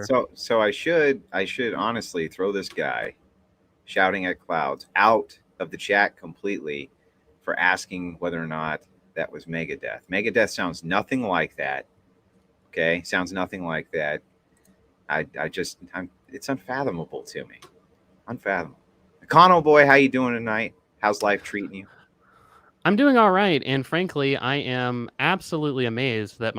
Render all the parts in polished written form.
So I should honestly throw this guy shouting at clouds out of the chat completely for asking whether or not that was Megadeth. Megadeth sounds nothing like that. Okay, sounds nothing like that. It's unfathomable to me. Unfathomable. Econoboy, how you doing tonight? How's life treating you? I'm doing all right, and frankly, I am absolutely amazed that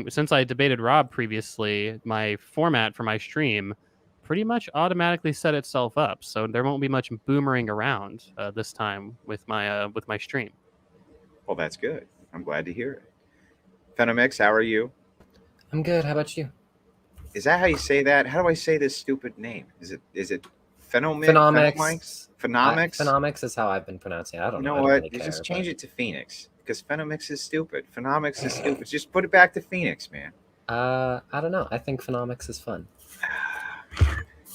since I debated Rob previously, my format for my stream pretty much automatically set itself up, so there won't be much boomerang around this time with my stream. Well, that's good. I'm glad to hear it. Phenomx, how are you? I'm good. How about you? Is that how you say that? How do I say this stupid name? Is it Phenomx? Phenomx. Phenomx? Phenomx is how I've been pronouncing it. I don't know. You know what? Just change it to Phoenix because Phenomx is stupid. Phenomx is stupid. Just put it back to Phoenix, man. I don't know. I think Phenomx is fun.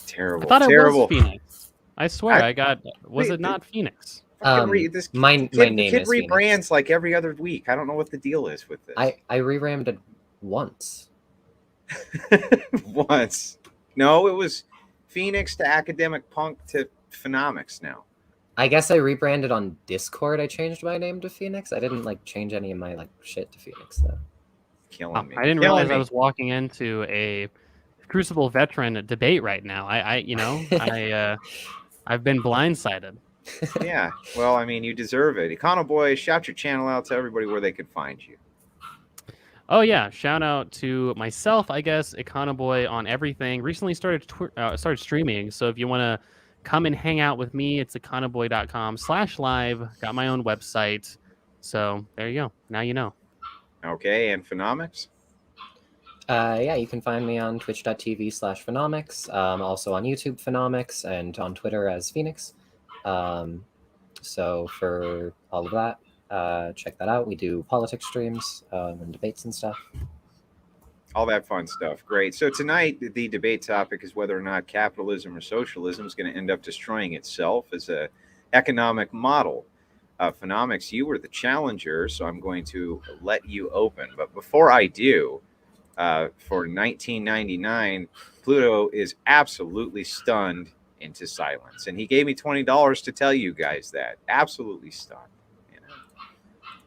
Terrible. I thought terrible. it was Phoenix. I swear, was it not Phoenix? This my name is rebrands Phoenix. like every other week. I don't know what the deal is with this. I rebranded once. Once. No, it was Phoenix to Academic Punk to Phenomix now. I guess I rebranded on Discord. I changed my name to Phoenix. I didn't change any of my shit to Phoenix though. Killing me. I didn't realize I was walking into a Crucible veteran debate right now. I've been blindsided. Yeah, well, I mean, you deserve it. Econoboy, shout your channel out to everybody where they could find you. Oh yeah, shout out to myself, I guess, Econoboy on everything. Recently started streaming, so if you want to come and hang out with me, it's econoboy.com/live. Got my own website, so there you go. Now you know. Okay, and Phenomx? Yeah, you can find me on twitch.tv/Phenomx, also on YouTube Phenomx, and on Twitter as Phoenix. So for all of that, check that out. We do politics streams and debates and stuff. All that fun stuff. Great. So tonight, the debate topic is whether or not capitalism or socialism is going to end up destroying itself as an economic model. Phenomx, you were the challenger, so I'm going to let you open. But before I do, for 1999, Pluto is absolutely stunned into silence. And he gave me $20 to tell you guys that. Absolutely stunned. You know?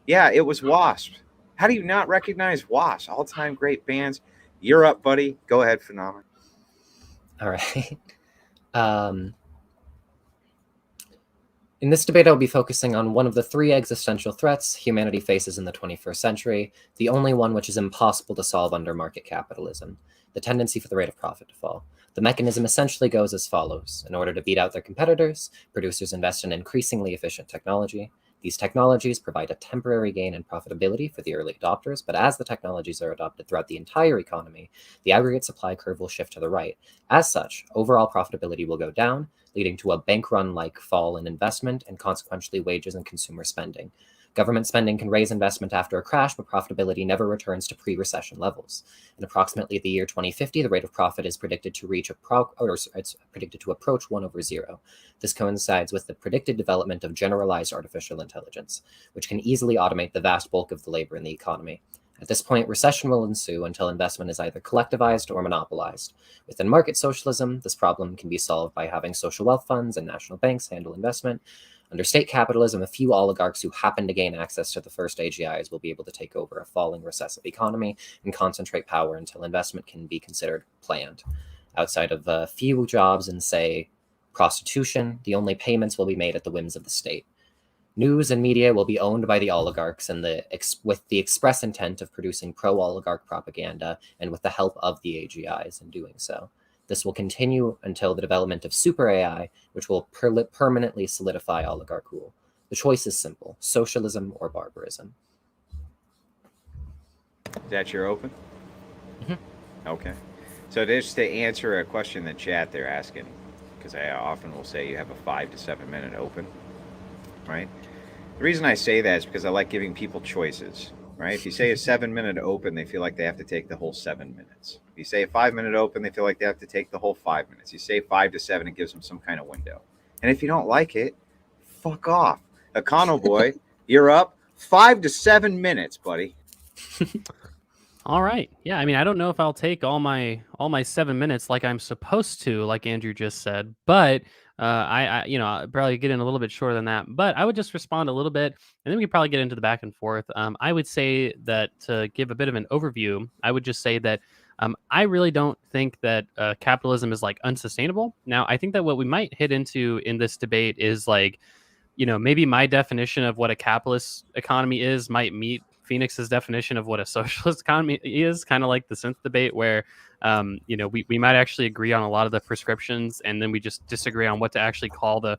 Yeah, it was Wasp. How do you not recognize Wasp? All-time great bands. You're up, buddy. Go ahead, Phenomena. All right. In this debate, I'll be focusing on one of the three existential threats humanity faces in the 21st century, the only one which is impossible to solve under market capitalism, the tendency for the rate of profit to fall. The mechanism essentially goes as follows. In order to beat out their competitors, producers invest in increasingly efficient technology. These technologies provide a temporary gain in profitability for the early adopters, but as the technologies are adopted throughout the entire economy, the aggregate supply curve will shift to the right. As such, overall profitability will go down, leading to a bank run-like fall in investment and consequently wages and consumer spending. Government spending can raise investment after a crash, but profitability never returns to pre-recession levels. In approximately the year 2050, the rate of profit is predicted to approach 1/0. This coincides with the predicted development of generalized artificial intelligence, which can easily automate the vast bulk of the labor in the economy. At this point, recession will ensue until investment is either collectivized or monopolized. Within market socialism, this problem can be solved by having social wealth funds and national banks handle investment. Under state capitalism, a few oligarchs who happen to gain access to the first AGIs will be able to take over a falling recessive economy and concentrate power until investment can be considered planned. Outside of a few jobs in, say, prostitution, the only payments will be made at the whims of the state. News and media will be owned by the oligarchs and with the express intent of producing pro-oligarch propaganda and with the help of the AGIs in doing so. This will continue until the development of super AI, which will permanently solidify oligarch rule. The choice is simple: socialism or barbarism. Is that your open? Mm-hmm. Okay. So just to answer a question in the chat they're asking, because I often will say you have a 5 to 7 minute open, right? The reason I say that is because I like giving people choices, right? If you say a 7 minute open, they feel like they have to take the whole 7 minutes. If you say a 5 minute open, they feel like they have to take the whole 5 minutes. You say 5 to 7, it gives them some kind of window. And if you don't like it, fuck off. Econoboy, you're up. 5 to 7 minutes, buddy. All right. Yeah. I mean, I don't know if I'll take all my 7 minutes like I'm supposed to, like Andrew just said, but I'll probably get in a little bit shorter than that. But I would just respond a little bit, and then we could probably get into the back and forth. I would say that to give a bit of an overview, I would just say that I really don't think that capitalism is like unsustainable. Now, I think that what we might hit into in this debate is like, maybe my definition of what a capitalist economy is might meet Phoenix's definition of what a socialist economy is, kind of like the synth debate, where, we might actually agree on a lot of the prescriptions, and then we just disagree on what to actually call the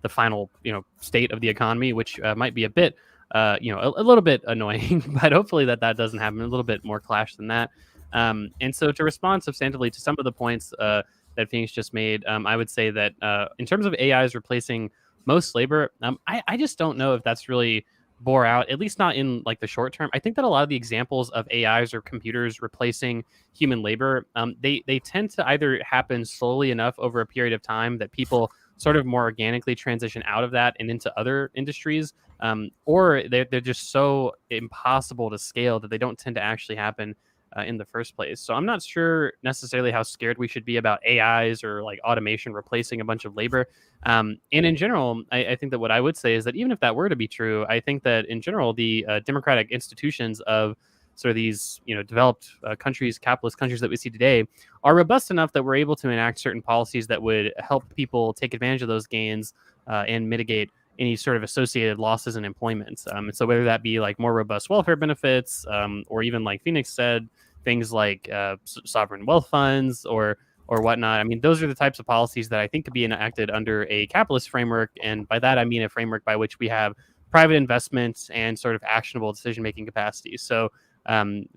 final, state of the economy, which might be a bit, a little bit annoying, but hopefully that doesn't happen. A little bit more clash than that. And so to respond substantively to some of the points that Phoenix just made, I would say that in terms of AIs replacing most labor, I just don't know if that's really bore out, at least not in like the short term. I think that a lot of the examples of AIs or computers replacing human labor, they tend to either happen slowly enough over a period of time that people sort of more organically transition out of that and into other industries, or they're just so impossible to scale that they don't tend to actually happen in the first place. So I'm not sure necessarily how scared we should be about AIs or like automation replacing a bunch of labor. And in general, I think that what I would say is that even if that were to be true, I think that in general, the democratic institutions of sort of these, developed countries, capitalist countries that we see today are robust enough that we're able to enact certain policies that would help people take advantage of those gains and mitigate any sort of associated losses in employment. And so whether that be like more robust welfare benefits, or even like Phoenix said, things like sovereign wealth funds or whatnot. I mean, those are the types of policies that I think could be enacted under a capitalist framework. And by that, I mean a framework by which we have private investments and sort of actionable decision-making capacity. So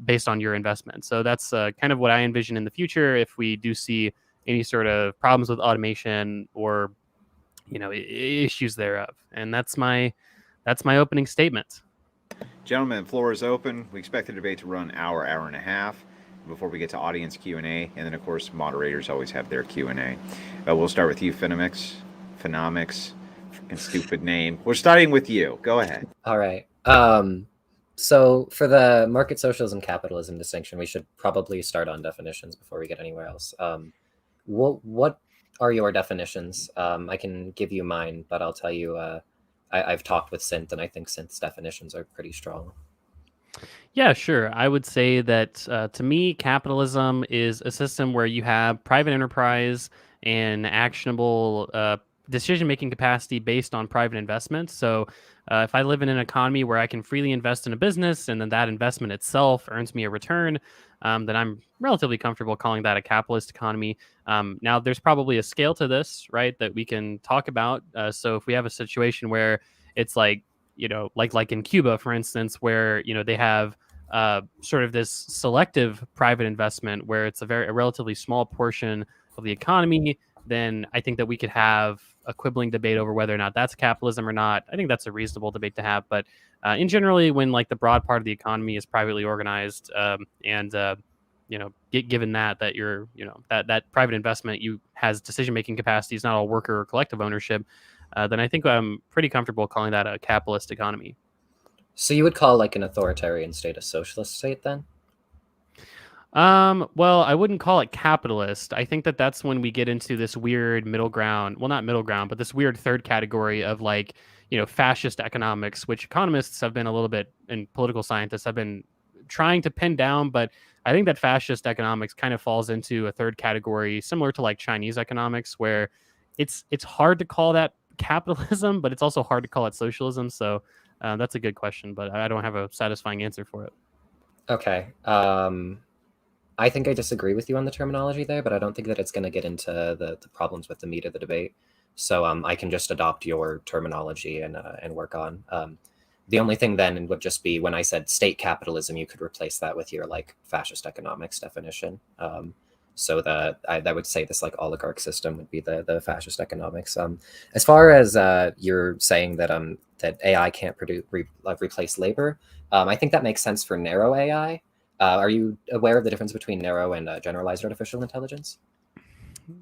based on your investment. So that's kind of what I envision in the future if we do see any sort of problems with automation or issues thereof. And that's my opening statement. Gentlemen, the floor is open. We expect the debate to run hour and a half before we get to audience Q&A. And then, of course, moderators always have their Q&A. We'll start with you, Phenomx. Freaking stupid name. We're starting with you. Go ahead. All right. So for the market socialism capitalism distinction, we should probably start on definitions before we get anywhere else. What are your definitions? I can give you mine, but I'll tell you, I've talked with Synth, and I think Synth's definitions are pretty strong. Yeah, sure. I would say that to me, capitalism is a system where you have private enterprise and actionable decision-making capacity based on private investment. So if I live in an economy where I can freely invest in a business and then that investment itself earns me a return, then I'm relatively comfortable calling that a capitalist economy. Now, there's probably a scale to this, right, that we can talk about. So if we have a situation where it's like in Cuba, for instance, where, they have sort of this selective private investment where it's a relatively small portion of the economy, then I think that we could have a quibbling debate over whether or not that's capitalism or not. I think that's a reasonable debate to have. But in generally, when like the broad part of the economy is privately organized, given that you're, that private investment has decision-making capacity, is not all worker or collective ownership, then I think I'm pretty comfortable calling that a capitalist economy. So you would call like an authoritarian state a socialist state then? Well, I wouldn't call it capitalist. I think that that's when we get into this weird middle ground. Well, not middle ground, but this weird third category of like, fascist economics, which economists have been a little bit, and political scientists have been trying to pin down. But I think that fascist economics kind of falls into a third category, similar to like Chinese economics, where it's hard to call that capitalism, but it's also hard to call it socialism. So that's a good question, but I don't have a satisfying answer for it. Okay. I think I disagree with you on the terminology there, but I don't think that it's going to get into the problems with the meat of the debate. So I can just adopt your terminology and work on. The only thing then would just be when I said state capitalism, you could replace that with your like fascist economics definition. So that I would say this like oligarch system would be the fascist economics. As far as you're saying that that AI can't replace labor, I think that makes sense for narrow AI. Are you aware of the difference between narrow and generalized artificial intelligence?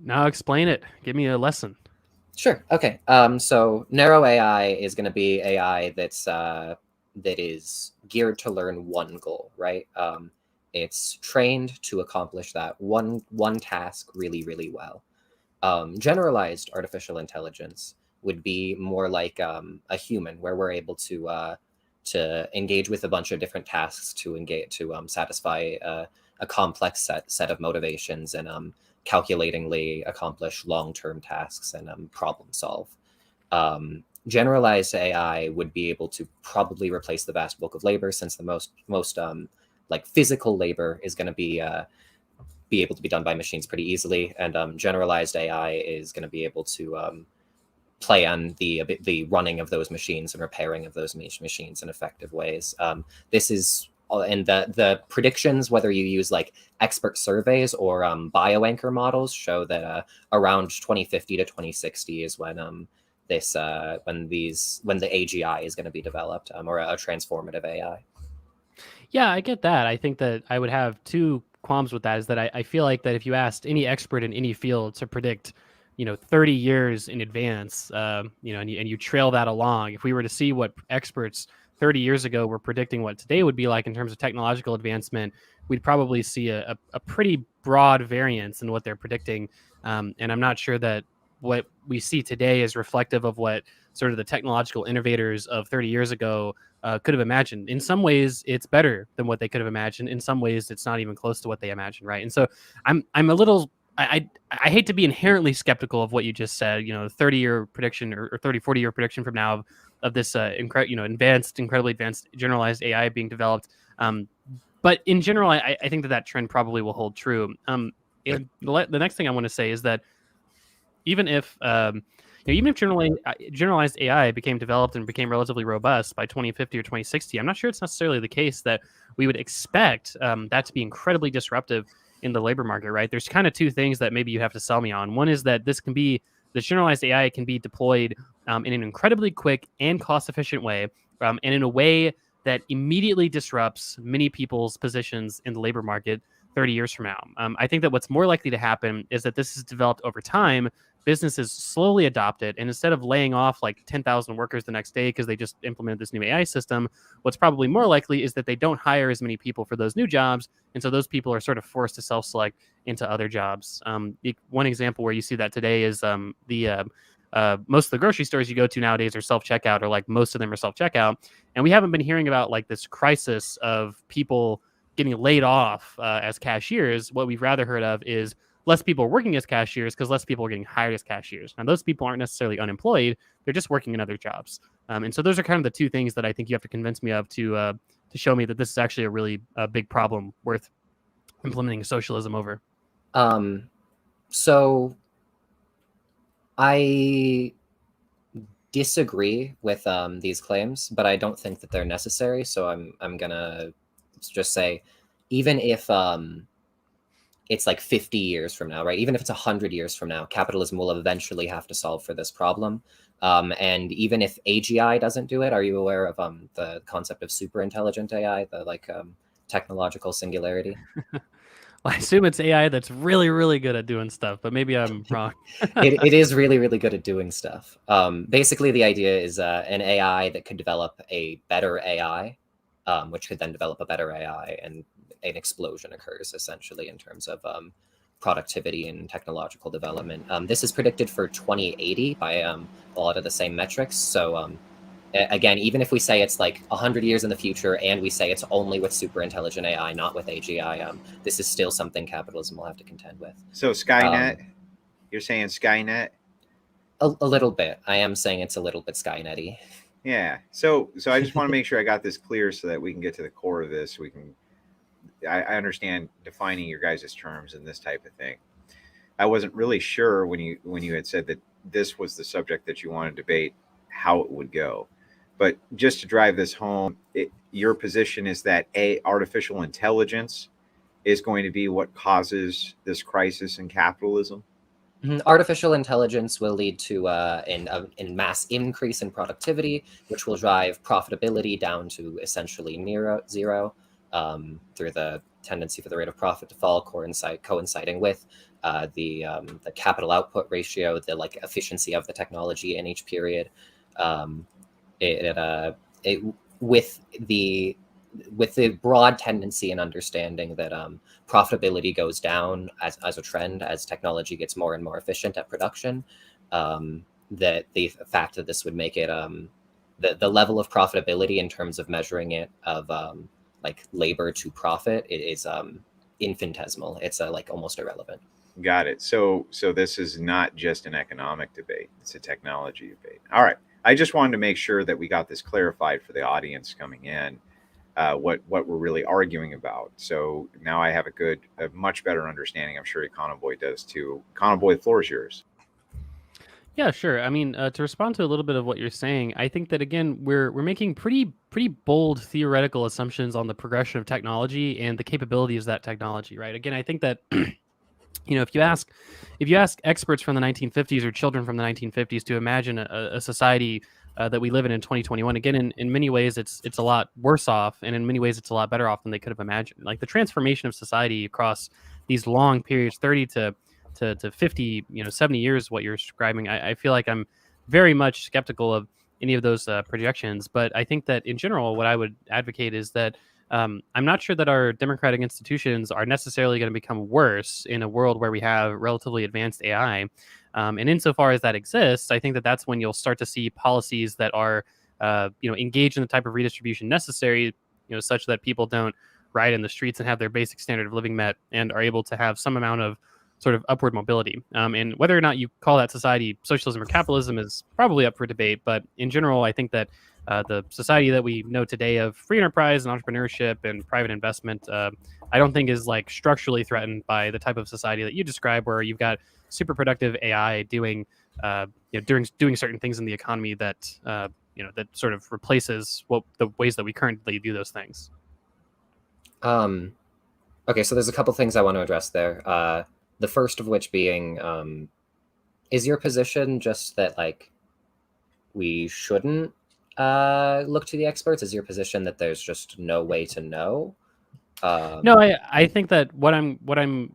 Now explain it. Give me a lesson. Sure. Okay. So narrow AI is going to be AI that is geared to learn one goal, right? it's trained to accomplish that one task really, really well. Generalized artificial intelligence would be more like a human, where we're able to engage with a bunch of different tasks to satisfy a complex set of motivations and calculatingly accomplish long-term tasks and problem solve. Generalized AI would be able to probably replace the vast bulk of labor, since the most like physical labor is going to be able to be done by machines pretty easily, and generalized AI is going to be able to play on the running of those machines and repairing of those machines in effective ways. This is and the predictions, whether you use like expert surveys or bioanchor models, show that around 2050 to 2060 is when when the AGI is going to be developed, or a transformative AI. Yeah, I get that. I think that I would have two qualms with that, is that I feel like that if you asked any expert in any field to predict, 30 years in advance, and you trail that along, if we were to see what experts 30 years ago were predicting what today would be like in terms of technological advancement, we'd probably see a pretty broad variance in what they're predicting. And I'm not sure that what we see today is reflective of what sort of the technological innovators of 30 years ago could have imagined. In some ways, it's better than what they could have imagined. In some ways, it's not even close to what they imagined, right? And so I'm a little, I hate to be inherently skeptical of what you just said, 30-year prediction or 30, 40-year prediction from now of this incredibly advanced generalized AI being developed. But in general, I think that trend probably will hold true. And the next thing I want to say is that even if generalized AI became developed and became relatively robust by 2050 or 2060, I'm not sure it's necessarily the case that we would expect that to be incredibly disruptive in the labor market, right? There's kind of two things that maybe you have to sell me on. One is that the generalized AI can be deployed in an incredibly quick and cost-efficient way, and in a way that immediately disrupts many people's positions in the labor market 30 years from now. I think that what's more likely to happen is that this is developed over time. Businesses slowly adopt it, and instead of laying off like 10,000 workers the next day because they just implemented this new AI system, what's probably more likely is that they don't hire as many people for those new jobs, and so those people are sort of forced to self-select into other jobs. One example where you see that today is most of the grocery stores you go to nowadays are self-checkout, or like most of them are self-checkout, and we haven't been hearing about like this crisis of people getting laid off as cashiers. What we've rather heard of is less people are working as cashiers because less people are getting hired as cashiers. Now, those people aren't necessarily unemployed; they're just working in other jobs. And so those are kind of the two things that I think you have to convince me of to show me that this is actually a really big problem worth implementing socialism over. So I disagree with these claims, but I don't think that they're necessary. So I'm gonna just say, even if it's like 50 years from now, right? Even if it's 100 years from now, capitalism will eventually have to solve for this problem. And even if AGI doesn't do it, are you aware of the concept of super intelligent AI, the technological singularity? Well, I assume it's AI that's really, really good at doing stuff, but maybe I'm wrong. It is really, really good at doing stuff. Basically, the idea is an AI that could develop a better AI, which could then develop a better AI, and an explosion occurs essentially in terms of productivity and technological development. This is predicted for 2080 by a lot of the same metrics. So again, even if we say it's like 100 years in the future and we say it's only with super intelligent AI, not with AGI, this is still something capitalism will have to contend with. So Skynet, you're saying Skynet? A little bit. I am saying it's a little bit Skynet-y. Yeah. So I just want to make sure I got this clear so that we can get to the core of this. I understand defining your guys' terms and this type of thing. I wasn't really sure when you had said that this was the subject that you wanted to debate, how it would go. But just to drive this home, your position is that artificial intelligence is going to be what causes this crisis in capitalism? Artificial intelligence will lead to in mass increase in productivity, which will drive profitability down to essentially near zero, through the tendency for the rate of profit to fall, coinciding with the capital output ratio, the efficiency of the technology in each period. With the with the broad tendency and understanding that profitability goes down as a trend as technology gets more and more efficient at production, that the fact that this would make it the level of profitability in terms of measuring it of like labor to profit is infinitesimal. It's like almost irrelevant. Got it. So this is not just an economic debate; it's a technology debate. All right. I just wanted to make sure that we got this clarified for the audience coming in, what we're really arguing about. So now I have a much better understanding. I'm sure Econoboy does too. Econoboy, the floor is yours. Yeah, sure. I mean, to respond to a little bit of what you're saying, I think that again, we're making pretty bold theoretical assumptions on the progression of technology and the capabilities of that technology, right? Again, I think that if you ask experts from the 1950s or children from the 1950s to imagine a society that we live in 2021, again, in many ways, it's a lot worse off, and in many ways, it's a lot better off than they could have imagined. Like the transformation of society across these long periods, 30 to 50, 70 years, what you're describing, I feel like I'm very much skeptical of any of those projections. But I think that in general, what I would advocate is that I'm not sure that our democratic institutions are necessarily going to become worse in a world where we have relatively advanced AI. And insofar as that exists, I think that that's when you'll start to see policies that are, engaged in the type of redistribution necessary, such that people don't riot in the streets and have their basic standard of living met and are able to have some amount of sort of upward mobility. And whether or not you call that society socialism or capitalism is probably up for debate. But in general, I think that the society that we know today of free enterprise and entrepreneurship and private investment, I don't think is like structurally threatened by the type of society that you describe, where you've got super productive AI doing certain things in the economy that that sort of replaces the ways that we currently do those things. Okay, so there's a couple things I want to address there. The first of which being, is your position just that like we shouldn't look to the experts? Is your position that there's just no way to know? No, I think that what I'm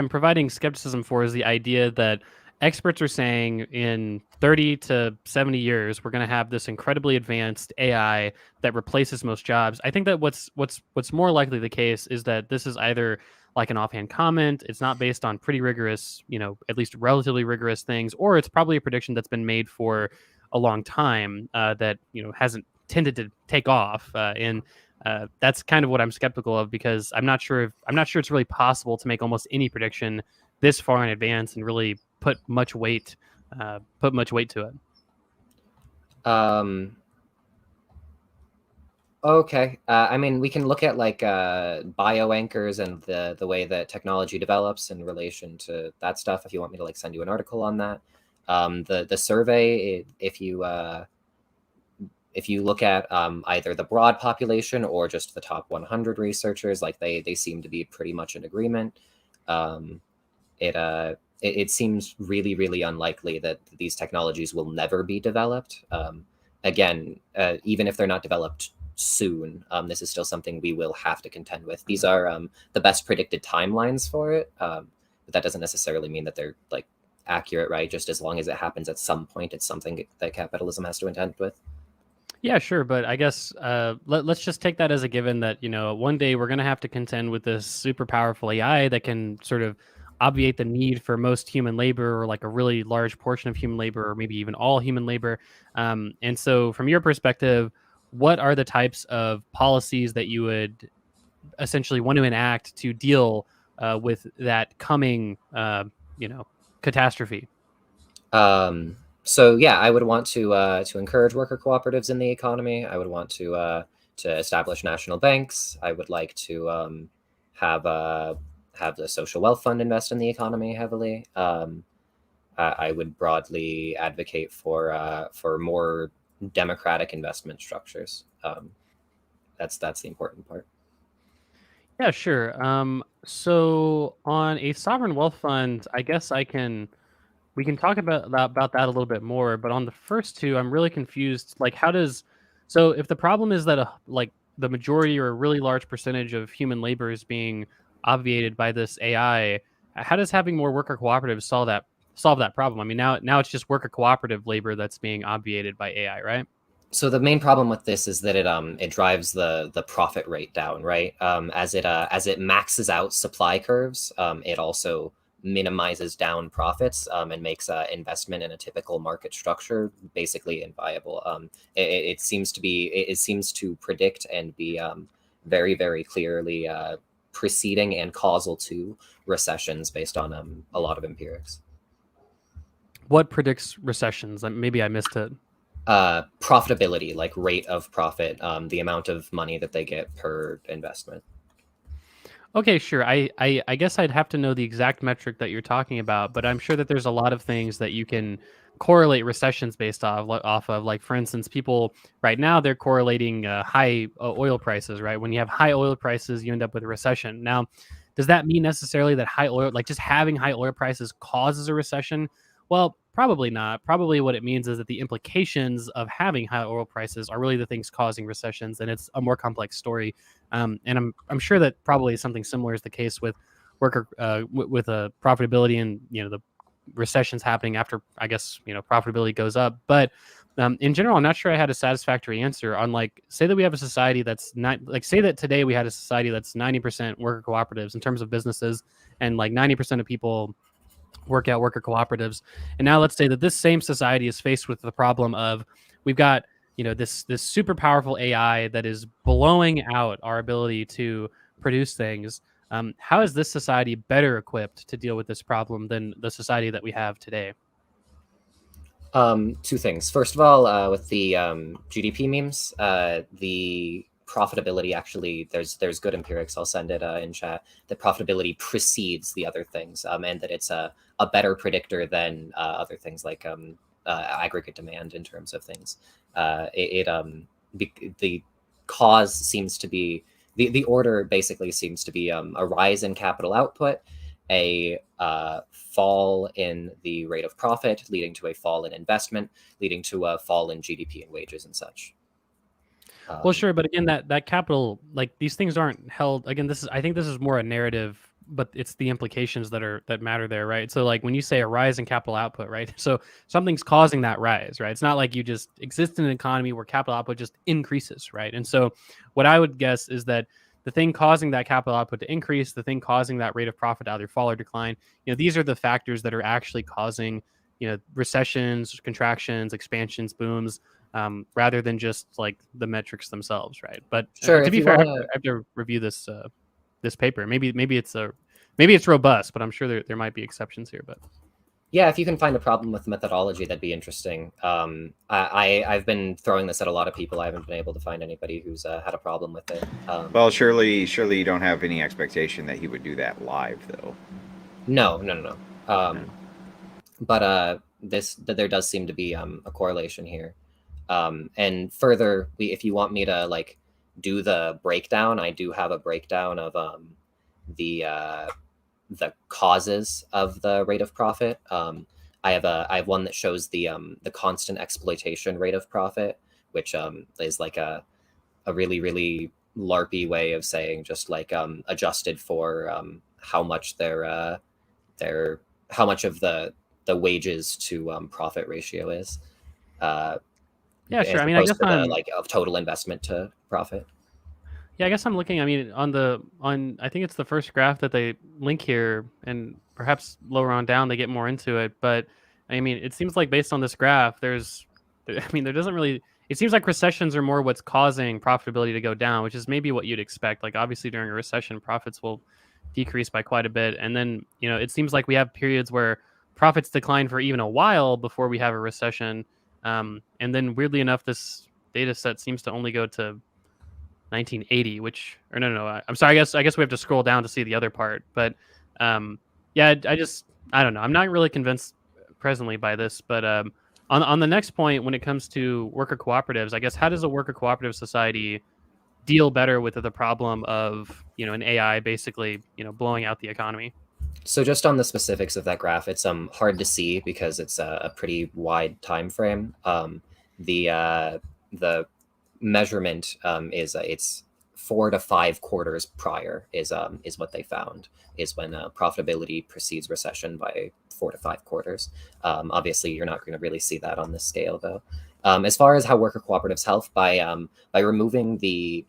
providing skepticism for is the idea that experts are saying in 30 to 70 years we're going to have this incredibly advanced AI that replaces most jobs. I think that what's more likely the case is that this is either like an offhand comment, it's not based on pretty rigorous, at least relatively rigorous things, or it's probably a prediction that's been made for a long time that hasn't tended to take off, and that's kind of what I'm skeptical of, because I'm not sure it's really possible to make almost any prediction this far in advance and really put much weight to it. Okay. I mean, we can look at like bioanchors and the way that technology develops in relation to that stuff. If you want me to like send you an article on that, the survey, if you look at either the broad population or just the top 100 researchers, like they seem to be pretty much in agreement. It seems really, really unlikely that these technologies will never be developed. Again, even if they're not developed soon, this is still something we will have to contend with. These are the best predicted timelines for it, but that doesn't necessarily mean that they're like accurate, right? Just as long as it happens at some point, it's something that capitalism has to contend with. Yeah, sure, but I guess let's just take that as a given that one day we're going to have to contend with this super powerful AI that can sort of obviate the need for most human labor, or like a really large portion of human labor, or maybe even all human labor. And so, from your perspective, what are the types of policies that you would essentially want to enact to deal with that coming, catastrophe? So yeah, I would want to encourage worker cooperatives in the economy. I would want to establish national banks. I would like to have the social wealth fund invest in the economy heavily. I would broadly advocate for more democratic investment structures. That's the important part. Yeah, sure. So on a sovereign wealth fund, I guess we can talk about that a little bit more. But on the first two, I'm really confused. Like, so if the problem is that like the majority or a really large percentage of human labor is being obviated by this AI, how does having more worker cooperatives solve that problem? I mean, now it's just worker cooperative labor that's being obviated by AI, right? So the main problem with this is that it drives the profit rate down, right? As it maxes out supply curves, it also minimizes down profits and makes investment in a typical market structure basically inviable. It seems to predict and be very, very clearly preceding and causal to recessions based on a lot of empirics. What predicts recessions? Maybe I missed it. Profitability, like rate of profit, the amount of money that they get per investment. Okay, sure. I guess I'd have to know the exact metric that you're talking about, but I'm sure that there's a lot of things that you can correlate recessions based off of. Like, for instance, people right now, they're correlating high oil prices, right? When you have high oil prices, you end up with a recession. Now, does that mean necessarily that high oil, like just having high oil prices causes a recession? Well, probably not. Probably what it means is that the implications of having high oil prices are really the things causing recessions, and it's a more complex story. And I'm sure that probably something similar is the case with with profitability, and the recessions happening after, I guess, profitability goes up. But in general, I'm not sure I had a satisfactory answer on, like, say that we have a society that's not, like, say that today we had a society that's 90% worker cooperatives in terms of businesses, and like 90% of people work at worker cooperatives. And now let's say that this same society is faced with the problem of, we've got this super powerful AI that is blowing out our ability to produce things. How is this society better equipped to deal with this problem than the society that we have today? Two things. First of all, with the GDP memes, the profitability, actually, there's good empirics. I'll send it in chat. That profitability precedes the other things, and that it's a better predictor than other things like aggregate demand in terms of things. The cause seems to be the order basically seems to be a rise in capital output, a fall in the rate of profit, leading to a fall in investment, leading to a fall in GDP and wages and such. Well, sure, but again, that capital, like, these things aren't held. Again, I think this is more a narrative, but it's the implications that matter there, right? So, like, when you say a rise in capital output, right? So something's causing that rise, right? It's not like you just exist in an economy where capital output just increases, right? And so, what I would guess is that the thing causing that capital output to increase, the thing causing that rate of profit to either fall or decline, these are the factors that are actually causing, recessions, contractions, expansions, booms, rather than just like the metrics themselves, right? But Sure, to be fair, I have to review this this paper. Maybe it's robust, but I'm sure there might be exceptions here. But yeah, if you can find a problem with methodology, that'd be interesting. I've been throwing this at a lot of people. I haven't been able to find anybody who's had a problem with it. Well, surely you don't have any expectation that he would do that live, though. No. But there does seem to be a correlation here. And further, if you want me to like do the breakdown, I do have a breakdown of the causes of the rate of profit. I have one that shows the constant exploitation rate of profit, which is like a really, really LARPy way of saying just like adjusted for how much how much of the wages to profit ratio is. yeah, sure. I mean, I guess like of total investment to profit. Yeah, I guess I'm looking. I mean, on I think it's the first graph that they link here, and perhaps lower on down they get more into it. But I mean, it seems like based on this graph, there doesn't really. It seems like recessions are more what's causing profitability to go down, which is maybe what you'd expect. Like, obviously during a recession, profits will decrease by quite a bit, and then it seems like we have periods where profits decline for even a while before we have a recession. And then weirdly enough, this data set seems to only go to 1980, or no, I'm sorry. I guess we have to scroll down to see the other part. But yeah, I don't know. I'm not really convinced presently by this. But on the next point, when it comes to worker cooperatives, I guess, how does a worker cooperative society deal better with the problem of an AI basically blowing out the economy? So just on the specifics of that graph, it's hard to see because it's a pretty wide time frame. The measurement is it's 4 to 5 quarters prior is what they found is when profitability precedes recession by 4 to 5 quarters. Obviously, you're not going to really see that on this scale though. As far as how worker cooperatives help, by removing the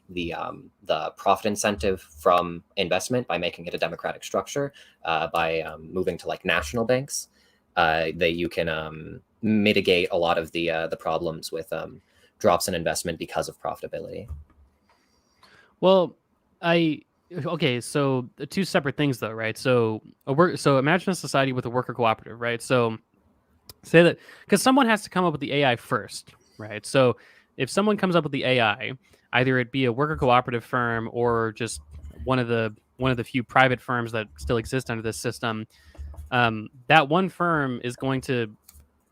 profit incentive from investment, by making it a democratic structure, by moving to like national banks, that you can mitigate a lot of the problems with drops in investment because of profitability. Well, okay, so two separate things though, right? So imagine a society with a worker cooperative, right? So say that because someone has to come up with the AI first, right? So if someone comes up with the AI, either it be a worker cooperative firm or just one of the few private firms that still exist under this system, that one firm is going to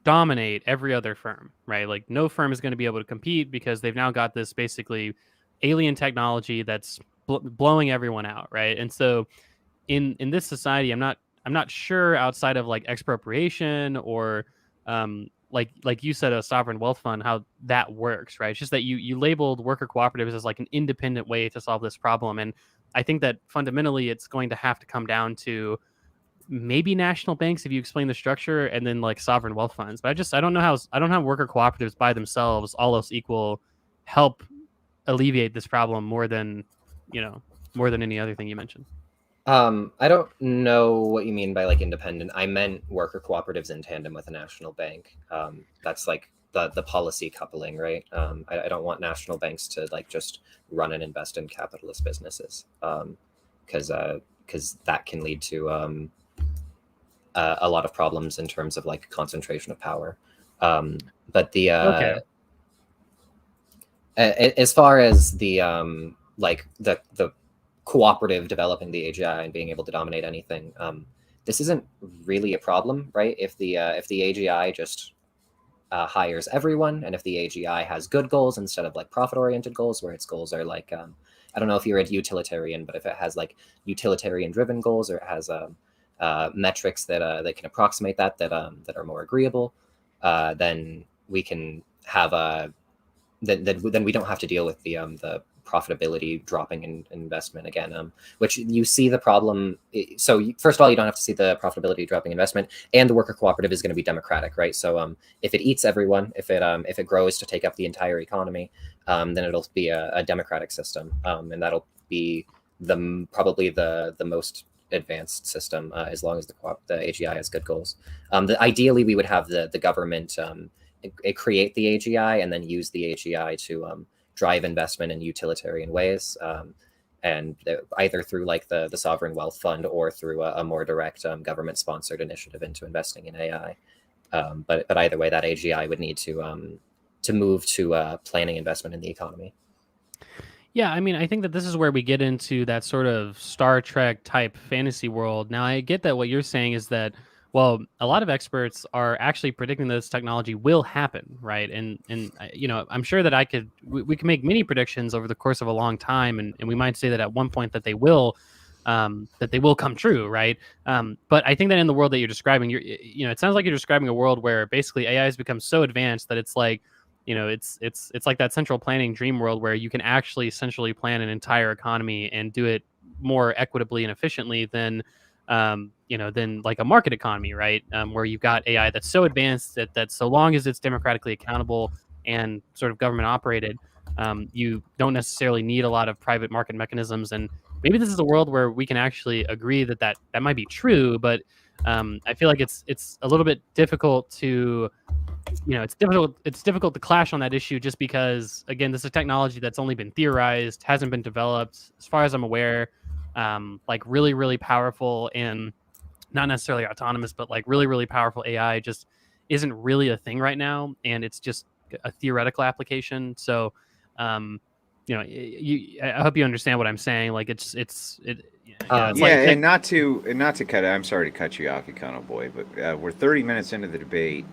dominate every other firm, right? Like no firm is going to be able to compete because they've now got this basically alien technology that's blowing everyone out, right? And so in this society, I'm not sure outside of like expropriation or like you said, a sovereign wealth fund, how that works, right? It's just that you labeled worker cooperatives as like an independent way to solve this problem, and I think that fundamentally it's going to have to come down to maybe national banks if you explain the structure, and then like sovereign wealth funds. But I don't know how worker cooperatives by themselves, all else equal, help alleviate this problem more than any other thing you mentioned. I don't know what you mean by like independent. I meant worker cooperatives in tandem with a national bank. That's like the policy coupling, right? I don't want national banks to like just run and invest in capitalist businesses, because that can lead to a lot of problems in terms of like concentration of power. But the Okay. as far as the like the cooperative developing the AGI and being able to dominate anything, this isn't really a problem, right? If the AGI just hires everyone, and if the AGI has good goals instead of like profit-oriented goals, where its goals are like I don't know if you're a utilitarian, but if it has like utilitarian-driven goals, or it has metrics that can approximate that are more agreeable, then we can have a then we don't have to deal with the profitability dropping in investment again, which you see the problem. So first of all, you don't have to see the profitability dropping investment, and the worker cooperative is going to be democratic, right? So if it eats everyone, if it grows to take up the entire economy, then it'll be a democratic system, and that'll be probably the most advanced system, as long as the AGI has good goals. Ideally, we would have the government create the AGI and then use the AGI to drive investment in utilitarian ways, and either through like the sovereign wealth fund or through a more direct government sponsored initiative into investing in AI. But either way, that AGI would need to move to planning investment in the economy. Yeah, I mean, I think that this is where we get into that sort of Star Trek type fantasy world. Now, I get that what you're saying is that, well, a lot of experts are actually predicting that this technology will happen, right? And I'm sure that we can make many predictions over the course of a long time, and we might say that at one point that they will come true, right? But I think that in the world that you're describing, it sounds like you're describing a world where basically AI has become so advanced that it's like, it's like that central planning dream world where you can actually centrally plan an entire economy and do it more equitably and efficiently than like a market economy, right? Where you've got AI that's so advanced that so long as it's democratically accountable and sort of government operated, you don't necessarily need a lot of private market mechanisms. And maybe this is a world where we can actually agree that might be true, but I feel like it's a little bit difficult to it's difficult to clash on that issue, just because again, this is a technology that's only been theorized, hasn't been developed as far as I'm aware. Like really, really powerful and not necessarily autonomous, but like really, really powerful AI just isn't really a thing right now, and it's just a theoretical application. So I hope you understand what I'm saying. Like it's and not to cut. I'm sorry to cut you off, Econoboy, but we're 30 minutes into the debate.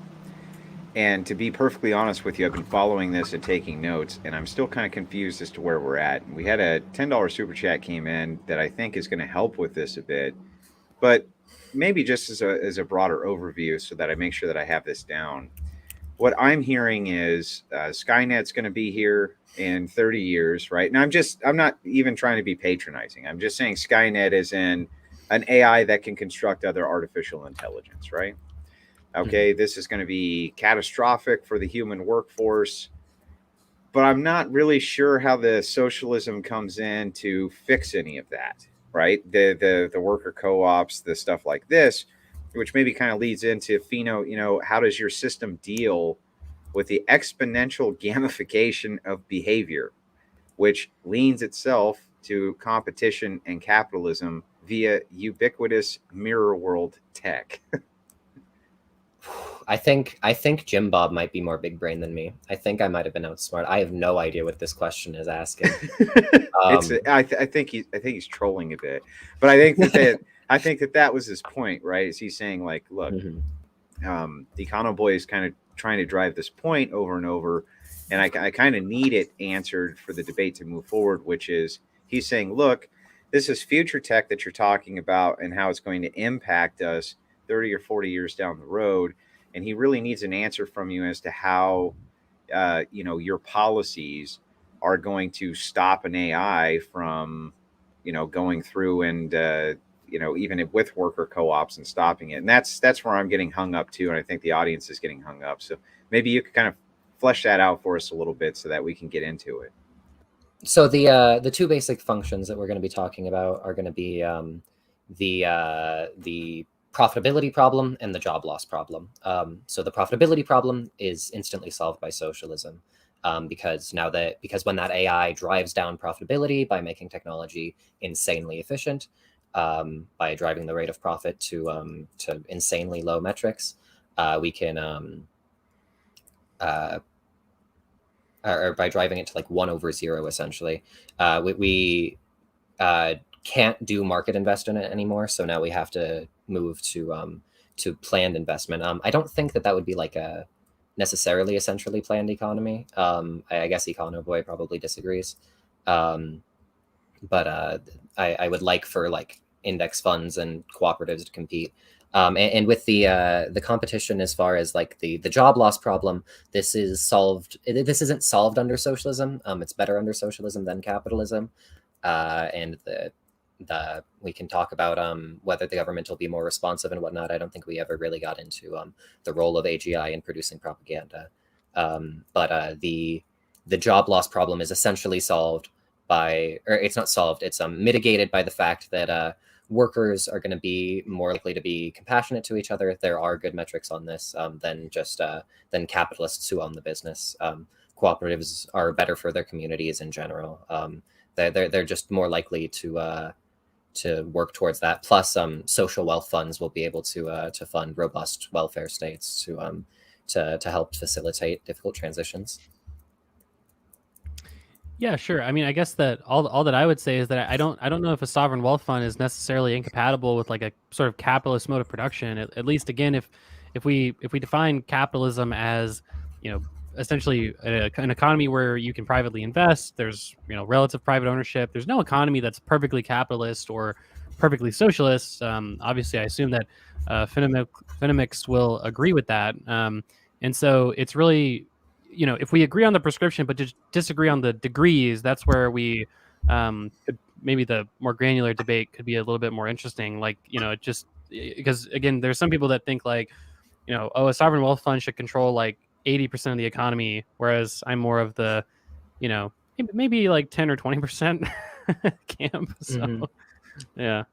And to be perfectly honest with you, I've been following this and taking notes, and I'm still kind of confused as to where we're at. We had a $10 super chat came in that I think is going to help with this a bit, but maybe just as a broader overview so that I make sure that I have this down. What I'm hearing is Skynet's going to be here in 30 years, right? And I'm not even trying to be patronizing. I'm just saying Skynet is in an AI that can construct other artificial intelligence, right? Okay, this is going to be catastrophic for the human workforce. But I'm not really sure how the socialism comes in to fix any of that, right? The worker co-ops, the stuff like this, which maybe kind of leads into how does your system deal with the exponential gamification of behavior, which leans itself to competition and capitalism via ubiquitous mirror world tech. I think Jim Bob might be more big brain than me. I think I might have been outsmart. I have no idea what this question is asking. I think he's trolling a bit, but I think that was his point, right? Is he's saying like, look, the Econoboy is kind of trying to drive this point over and over, and I kind of need it answered for the debate to move forward, which is he's saying, look, this is future tech that you're talking about and how it's going to impact us 30 or 40 years down the road, and he really needs an answer from you as to how your policies are going to stop an AI from going through and even with worker co-ops and stopping it. And that's where I'm getting hung up too, and I think the audience is getting hung up. So maybe you could kind of flesh that out for us a little bit so that we can get into it. So the two basic functions that we're going to be talking about are going to be the profitability problem and the job loss problem. So the profitability problem is instantly solved by socialism, because when that AI drives down profitability by making technology insanely efficient, by driving the rate of profit to insanely low metrics, we can or by driving it to like 1/0 essentially, we can't do market investment anymore. So now we have to move to planned investment. I don't think that would be like a necessarily a centrally planned economy. I guess Econoboy probably disagrees. But I would like for like index funds and cooperatives to compete. And with the competition as far as like the job loss problem, this is solved. This isn't solved under socialism. It's better under socialism than capitalism. And we can talk about whether the government will be more responsive and whatnot. I don't think we ever really got into the role of AGI in producing propaganda. But the job loss problem is essentially solved by, or it's not solved, it's mitigated by the fact that workers are going to be more likely to be compassionate to each other. There are good metrics on this than capitalists who own the business. Cooperatives are better for their communities in general. They're just more likely to work towards that. Plus, social wealth funds will be able to fund robust welfare states to help facilitate difficult transitions. Yeah, sure. I mean, I guess that all that I would say is that I don't know if a sovereign wealth fund is necessarily incompatible with like a sort of capitalist mode of production. At least, again, if we define capitalism as essentially an economy where you can privately invest, there's relative private ownership. There's no economy that's perfectly capitalist or perfectly socialist. Obviously, I assume that Phenomx will agree with that. And so it's really, if we agree on the prescription but just disagree on the degrees, that's where we maybe the more granular debate could be a little bit more interesting. Like, just because again, there's some people that think like, a sovereign wealth fund should control like 80% of the economy, whereas I'm more of the, maybe like 10 or 20% camp. So, yeah.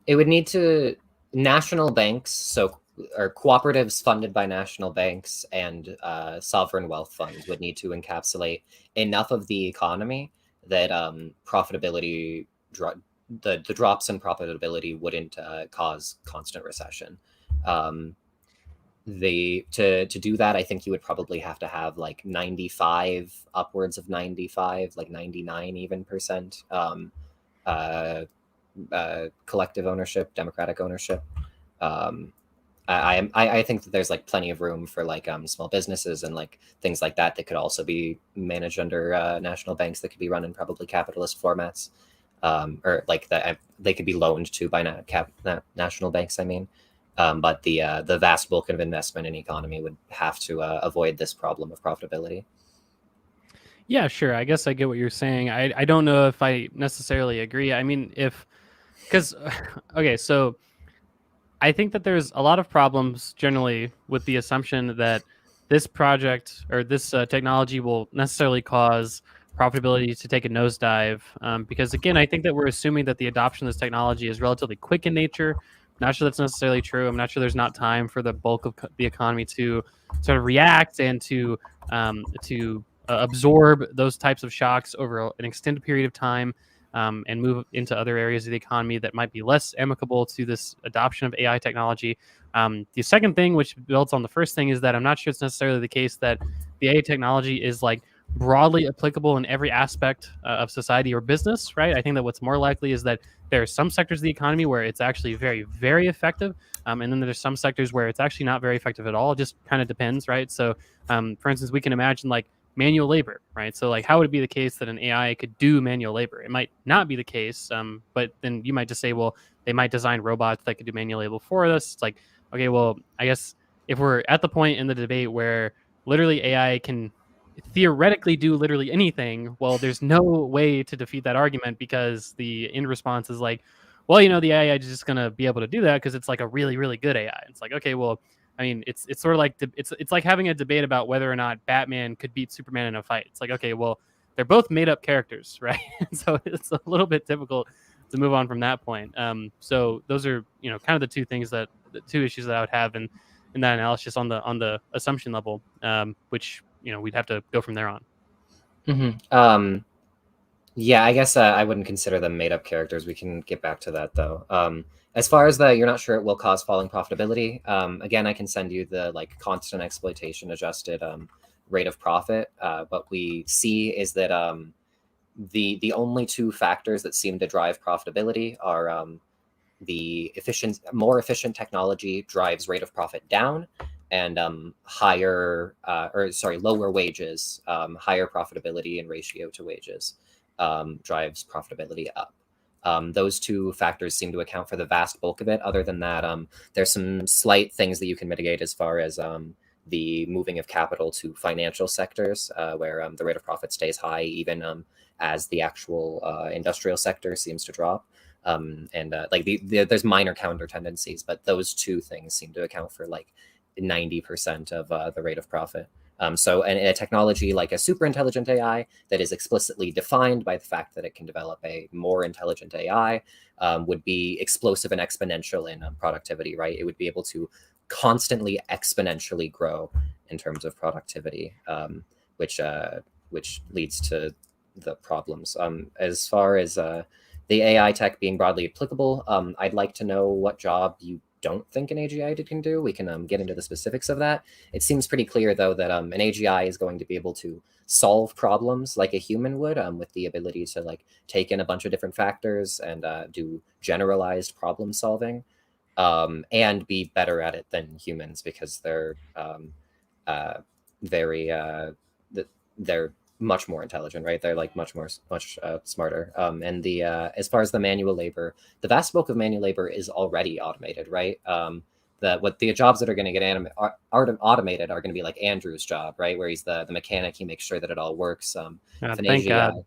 It would need to national banks, or cooperatives funded by national banks and sovereign wealth funds would need to encapsulate enough of the economy that profitability, the drops in profitability wouldn't cause constant recession. To do that, I think you would probably have to have like 95, upwards of 95, like 99 even percent collective ownership, democratic ownership. I think that there's like plenty of room for like small businesses and like things like that could also be managed under national banks that could be run in probably capitalist formats, or like that they could be loaned to by national banks. I mean. But the vast bulk of investment in economy would have to avoid this problem of profitability. Yeah, sure. I guess I get what you're saying. I don't know if I necessarily agree. I mean, okay, so I think that there's a lot of problems generally with the assumption that this project or this technology will necessarily cause profitability to take a nosedive. Because again, I think that we're assuming that the adoption of this technology is relatively quick in nature. Not sure that's necessarily true. I'm not sure there's not time for the bulk of the economy to sort of react and to absorb those types of shocks over an extended period of time. And move into other areas of the economy that might be less amicable to this adoption of AI technology. The second thing, which builds on the first thing, is that I'm not sure it's necessarily the case that the AI technology is like broadly applicable in every aspect of society or business, right? I think that what's more likely is that there are some sectors of the economy where it's actually very, very effective. And then there's some sectors where it's actually not very effective at all. It just kind of depends, right? So, for instance, we can imagine like manual labor, right? So like, how would it be the case that an AI could do manual labor? It might not be the case, but then you might just say, well, they might design robots that could do manual labor for us. It's like, okay, well, I guess if we're at the point in the debate where literally AI can theoretically do literally anything, well, there's no way to defeat that argument because the end response is like, well, the AI is just going to be able to do that because it's like a really, really good AI. It's like, okay, well, I mean, it's sort of like it's like having a debate about whether or not Batman could beat Superman in a fight. It's like, okay, well, they're both made up characters, right? So it's a little bit difficult to move on from that point. So those are kind of the two issues that I would have in that analysis on the assumption level, which we'd have to go from there on. Mm-hmm. Yeah, I guess I wouldn't consider them made up characters. We can get back to that though. As far as you're not sure it will cause falling profitability. Again, I can send you the constant exploitation adjusted rate of profit. What we see is that the only two factors that seem to drive profitability are the more efficient technology drives rate of profit down, and lower wages, higher profitability in ratio to wages drives profitability up. Those two factors seem to account for the vast bulk of it. Other than that, there's some slight things that you can mitigate as far as the moving of capital to financial sectors, where the rate of profit stays high, even as the actual industrial sector seems to drop. There's minor counter tendencies, but those two things seem to account for 90% of the rate of profit. So a technology like a super intelligent AI that is explicitly defined by the fact that it can develop a more intelligent AI would be explosive and exponential in productivity, right? It would be able to constantly exponentially grow in terms of productivity, which leads to the problems. As far as the AI tech being broadly applicable, I'd like to know what job you don't think an AGI can do. We can get into the specifics of that. It seems pretty clear, though, that an AGI is going to be able to solve problems like a human would, with the ability to take in a bunch of different factors and do generalized problem solving, and be better at it than humans because they're they're much more intelligent, right? They're much smarter. And the as far as the manual labor, the vast bulk of manual labor is already automated, right? The jobs that are going to get automated are going to be like Andrew's job, right? Where he's the mechanic, he makes sure that it all works. Thank God.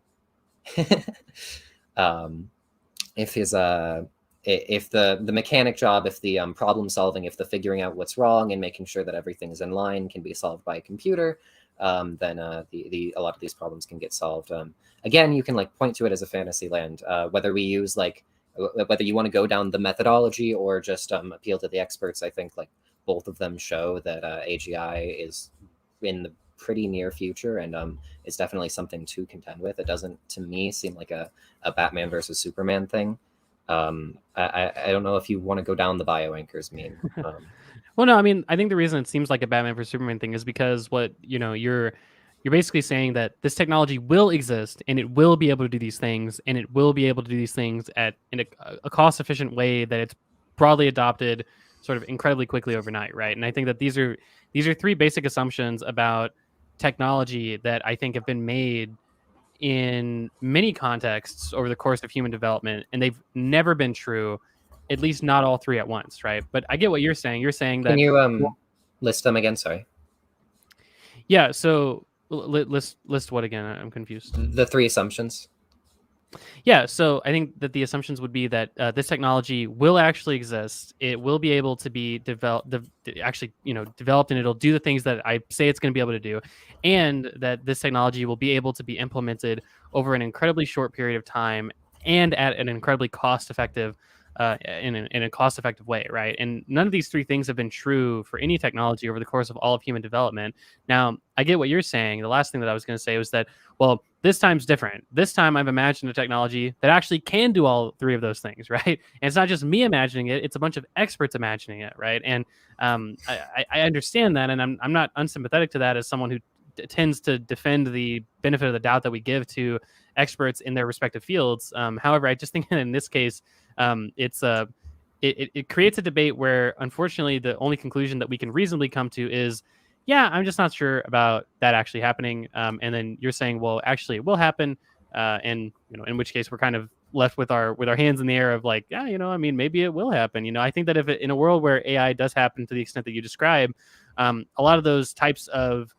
If the mechanic job, if the problem solving, if the figuring out what's wrong and making sure that everything's in line can be solved by a computer, then a lot of these problems can get solved. Again, you can point to it as a fantasy land, whether we use whether you want to go down the methodology or just appeal to the experts. I think both of them show that AGI is in the pretty near future and is definitely something to contend with. It doesn't, to me, seem like a Batman versus Superman thing. I don't know if you want to go down the bioanchors meme. Well, no, I mean, I think the reason it seems like a Batman versus Superman thing is because you're basically saying that this technology will exist and it will be able to do these things, and it will be able to do these things in a cost efficient way that it's broadly adopted sort of incredibly quickly overnight, right? And I think that these are three basic assumptions about technology that I think have been made in many contexts over the course of human development, and they've never been true, at least not all three at once, right? But I get what you're saying. You're saying that... Can you list them again? Sorry. Yeah, so list what again? I'm confused. The three assumptions. Yeah, so I think that the assumptions would be that this technology will actually exist. It will be able to be developed, and it'll do the things that I say it's going to be able to do, and that this technology will be able to be implemented over an incredibly short period of time and at an incredibly cost-effective, in a cost-effective way, right? And none of these three things have been true for any technology over the course of all of human development. Now, I get what you're saying. The last thing that I was going to say was that, well, this time's different. This time I've imagined a technology that actually can do all three of those things, right? And it's not just me imagining it, it's a bunch of experts imagining it, right? And I understand that, and I'm not unsympathetic to that as someone who tends to defend the benefit of the doubt that we give to experts in their respective fields. However, I just think that in this case, it creates a debate where, unfortunately, the only conclusion that we can reasonably come to is, yeah, I'm just not sure about that actually happening. And then you're saying, well, actually, it will happen, and in which case we're kind of left with our hands in the air of like, yeah, I mean, maybe it will happen. I think that if in a world where AI does happen to the extent that you describe, a lot of those types of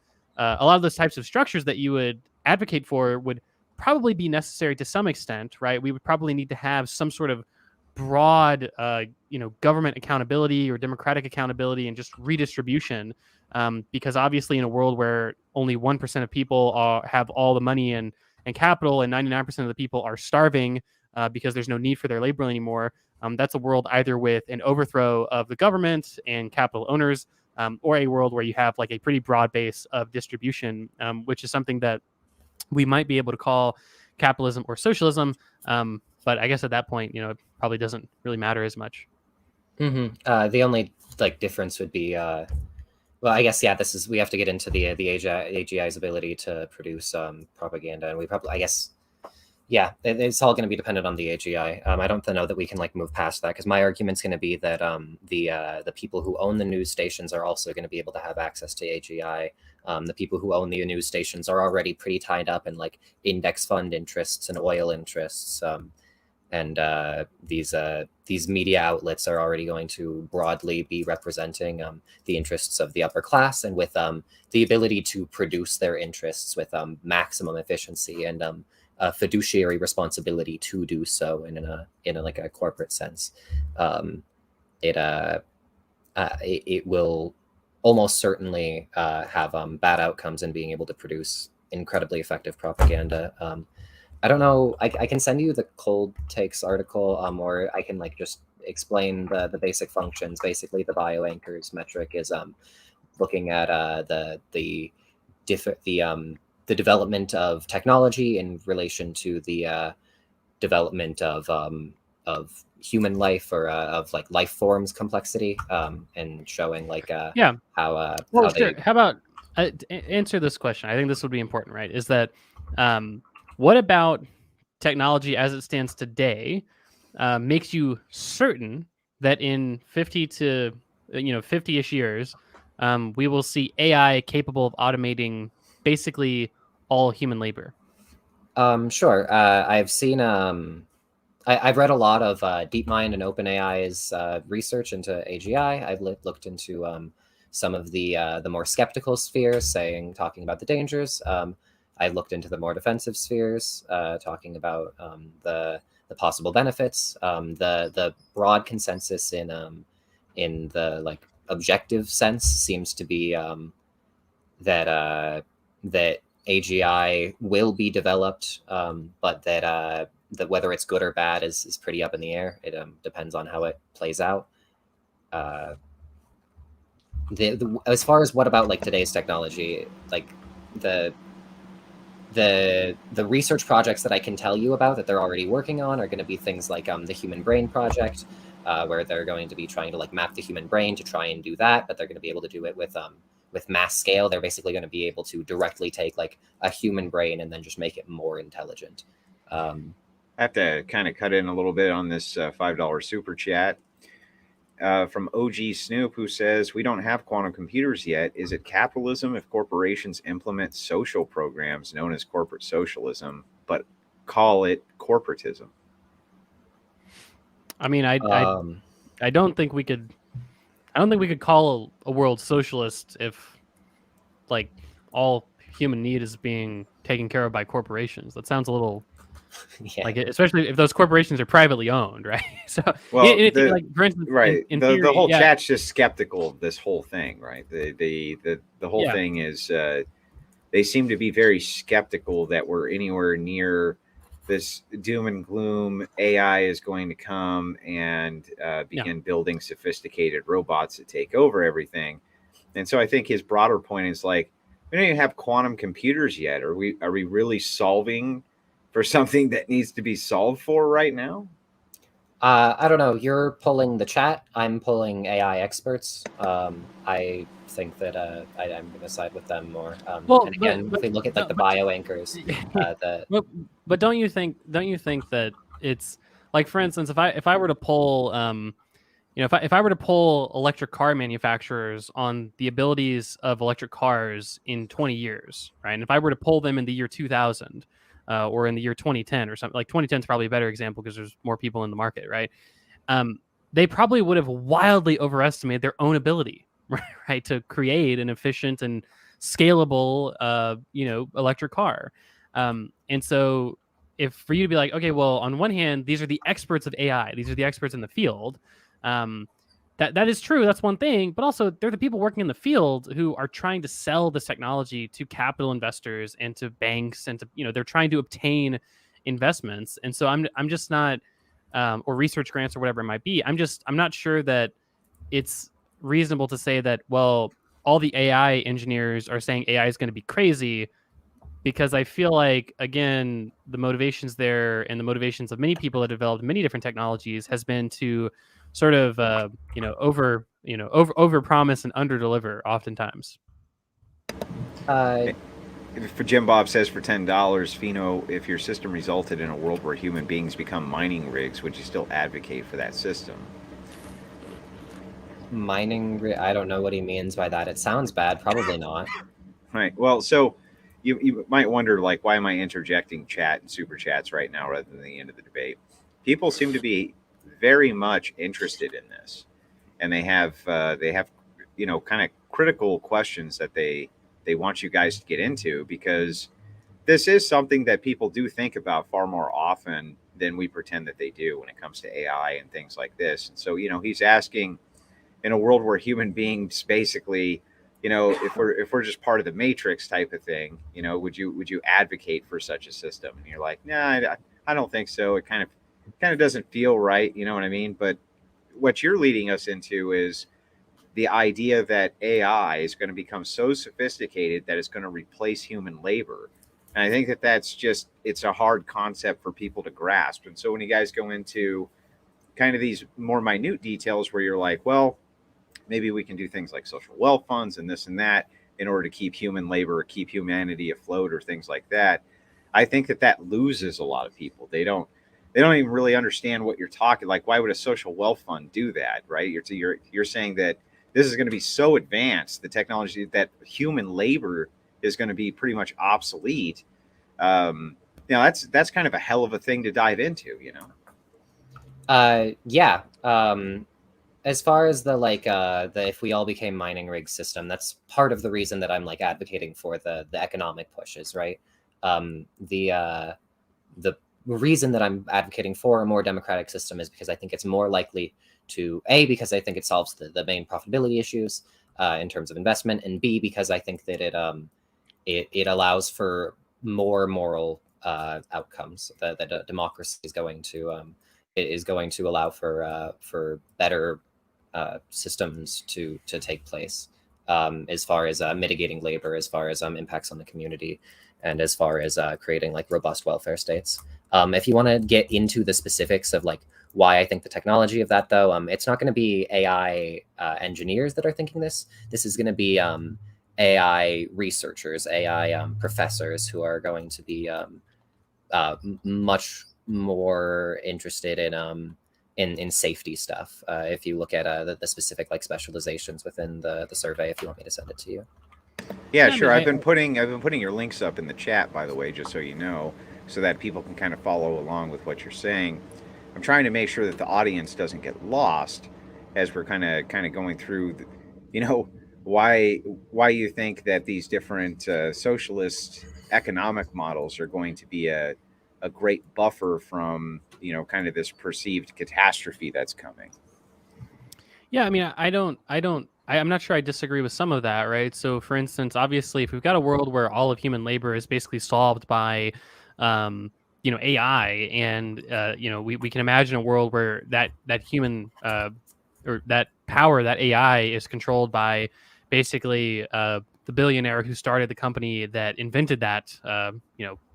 structures that you would advocate for would probably be necessary to some extent, right? We would probably need to have some sort of broad, government accountability or democratic accountability and just redistribution. Because obviously, in a world where only 1% of people have all the money and capital, and 99% of the people are starving because there's no need for their labor anymore, that's a world either with an overthrow of the government and capital owners, or a world where you have like a pretty broad base of distribution, which is something that we might be able to call capitalism or socialism. But I guess at that point, it probably doesn't really matter as much. The only difference would be, well, I guess we have to get into the AGI's ability to produce propaganda, and we probably, I guess, it's all going to be dependent on the AGI. I don't know that we can move past that, because my argument's going to be that the people who own the news stations are also going to be able to have access to AGI. The people who own the news stations are already pretty tied up in index fund interests and oil interests. And these media outlets are already going to broadly be representing the interests of the upper class, and with the ability to produce their interests with maximum efficiency and a fiduciary responsibility to do so in a corporate sense. It will almost certainly have bad outcomes in being able to produce incredibly effective propaganda. I don't know. I can send you the cold takes article, or I can just explain the basic functions. Basically, the bioanchors metric is looking at the development of technology in relation to the development of human life, or of life forms complexity, and showing how well, sure. How about answer this question? I think this would be important, right? Is that what about technology as it stands today makes you certain that in 50 to 50-ish years, we will see AI capable of automating basically all human labor? Sure. I've seen I've read a lot of DeepMind and OpenAI's research into AGI. I've looked into some of the more skeptical spheres, talking about the dangers. I looked into the more defensive spheres, talking about the possible benefits. The broad consensus in the objective sense seems to be that AGI will be developed, but that whether it's good or bad is pretty up in the air. It depends on how it plays out. As far as what about today's technology, the research projects that I can tell you about that they're already working on are going to be things like the Human Brain Project, where they're going to be trying to map the human brain to try and do that, but they're going to be able to do it with mass scale. They're basically going to be able to directly take a human brain and then just make it more intelligent. I have to kind of cut in a little bit on this $5 super chat from OG Snoop, who says, we don't have quantum computers yet. Is it capitalism if corporations implement social programs known as corporate socialism, but call it corporatism? I mean, I don't think we could. I don't think we could call a world socialist if all human need is being taken care of by corporations. That sounds a little Yeah. Like, especially if those corporations are privately owned, right? So, Well, like for instance, right, in the theory, whole yeah, chat's just skeptical of this whole thing, right? The whole yeah, thing is they seem to be very skeptical that we're anywhere near this doom and gloom. AI is going to come and yeah. begin building sophisticated robots that take over everything. And so I think his broader point is like, we don't even have quantum computers yet. Are we really solving for something that needs to be solved for right now? I don't know. You're pulling the chat. I'm pulling AI experts. I think that I'm going to side with them more. Well, And again, if we look at like the but bio anchors, the but don't you think that it's like, for instance, if I were to pull if I were to poll electric car manufacturers on the abilities of electric cars in 20 years, right? And if I were to poll them in the year 2000 or in the year 2010 or something, like 2010 is probably a better example because there's more people in the market, right? They probably would have wildly overestimated their own ability, right, to create an efficient and scalable, electric car. And so, if for you to be like, okay, well, on one hand, these are the experts of AI, these are the experts in the field. Um, that is true. That's one thing, but also they're the people working in the field who are trying to sell this technology to capital investors and to banks, and to they're trying to obtain investments. And so I'm just not, or research grants or whatever it might be. I'm not sure that it's reasonable to say that, well, all the AI engineers are saying AI is going to be crazy, because I feel like, again, the motivations there and the motivations of many people that developed many different technologies has been to sort of over promise and under deliver oftentimes. uh, For Jim Bob says for $10, Pheno, if your system resulted in a world where human beings become mining rigs, would you still advocate for that system? mining. I don't know what he means by that. It sounds bad. Probably not. Right. Well, so you might wonder, like, why am I interjecting chat and super chats right now rather than the end of the debate? People seem to be very much interested in this, and they have kind of critical questions that they want you guys to get into, because this is something that people do think about far more often than we pretend that they do when it comes to AI and things like this. And so, he's asking, in a world where human beings basically, if we're just part of the matrix type of thing, would you advocate for such a system? And you're like, nah, I don't think so. It kind of doesn't feel right. You know what I mean? But what you're leading us into is the idea that AI is going to become so sophisticated that it's going to replace human labor. And I think that it's a hard concept for people to grasp. And so when you guys go into kind of these more minute details where you're like, well, maybe we can do things like social wealth funds and this and that in order to keep human labor or keep humanity afloat or things like that, I think that loses a lot of people. They don't even really understand what you're talking. Like, why would a social wealth fund do that, right? You're saying that this is going to be so advanced, the technology, that human labor is going to be pretty much obsolete. That's kind of a hell of a thing to dive into. Yeah. As far as the if we all became mining rig system, that's part of the reason that I'm like advocating for the economic pushes, right? The reason that I'm advocating for a more democratic system is because I think it's more likely to, A, because I think it solves the main profitability issues in terms of investment, and B, because I think that it allows for more moral outcomes. That democracy is going to allow for better systems to take place, as far as mitigating labor, as far as impacts on the community, and as far as creating like robust welfare states. If you want to get into the specifics of like why I think the technology of that, though, it's not going to be AI engineers that are thinking this. This is going to be AI researchers, AI professors who are going to be much more interested in safety stuff. If you look at the specific like specializations within the survey, if you want me to send it to you. Yeah, Yeah, I sure. mean, I've been putting your links up in the chat, by the way, just so you know, so that people can kind of follow along with what you're saying. I'm trying to make sure that the audience doesn't get lost as we're kind of going through, why you think that these different socialist economic models are going to be a great buffer from, kind of this perceived catastrophe that's coming. Yeah, I mean, I'm not sure I disagree with some of that, right? So, for instance, obviously, if we've got a world where all of human labor is basically solved by, AI, and we can imagine a world where that human or that power, that AI, is controlled by basically the billionaire who started the company that invented that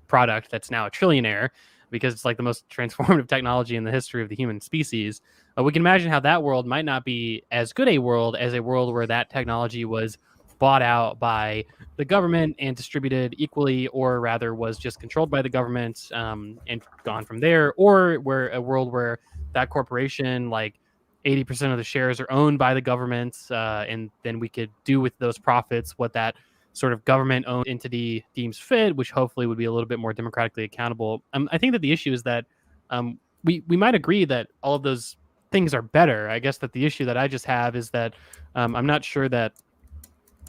product that's now a trillionaire because it's like the most transformative technology in the history of the human species. We can imagine how that world might not be as good a world as a world where that technology was bought out by the government and distributed equally, or rather was just controlled by the government and gone from there, or where a world where that corporation, like 80% of the shares are owned by the government, and then we could do with those profits what that sort of government-owned entity deems fit, which hopefully would be a little bit more democratically accountable. I think that the issue is that we might agree that all of those things are better. I guess that the issue that I just have is that I'm not sure that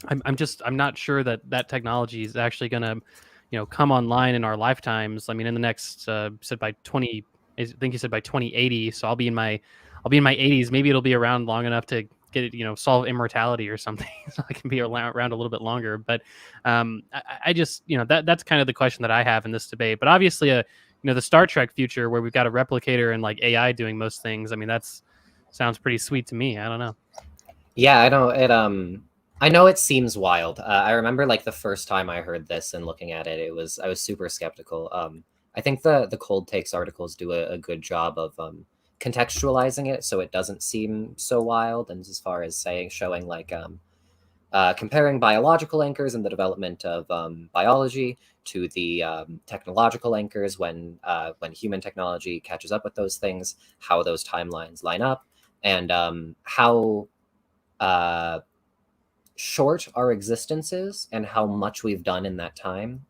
I'm not sure that that technology is actually going to come online in our lifetimes. I mean, in the next said by 20, I think you said by 2080. So I'll be in my 80s. Maybe it'll be around long enough to get it, solve immortality or something, so I can be around a little bit longer. But I just, that's kind of the question that I have in this debate. But obviously, the Star Trek future where we've got a replicator and like AI doing most things. I mean, that's sounds pretty sweet to me. I don't know. Yeah, I know it. I know it seems wild. I remember like the first time I heard this and looking at it, I was super skeptical. I think the Cold Takes articles do a good job of contextualizing it so it doesn't seem so wild. And as far as showing like comparing biological anchors and the development of biology to the technological anchors when human technology catches up with those things, how those timelines line up, and how short our existence is and how much we've done in that time.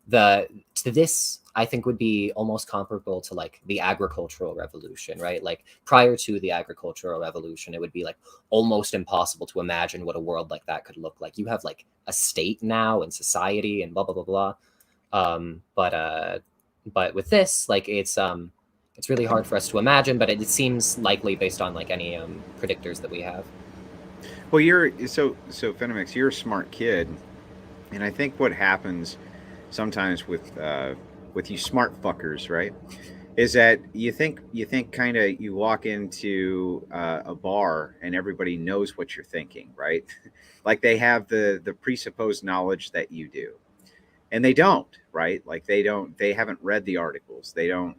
This I think would be almost comparable to like the agricultural revolution, right? Like prior to the agricultural revolution, it would be like almost impossible to imagine what a world like that could look like. You have like a state now and society and blah blah blah blah. But with this, like it's really hard for us to imagine, but it seems likely based on like any predictors that we have. Well, so Phenomx, you're a smart kid, and I think what happens sometimes with you smart fuckers, right, is that you think kind of you walk into a bar and everybody knows what you're thinking, right? Like they have the presupposed knowledge that you do, and they don't, right? Like they haven't read the articles. They don't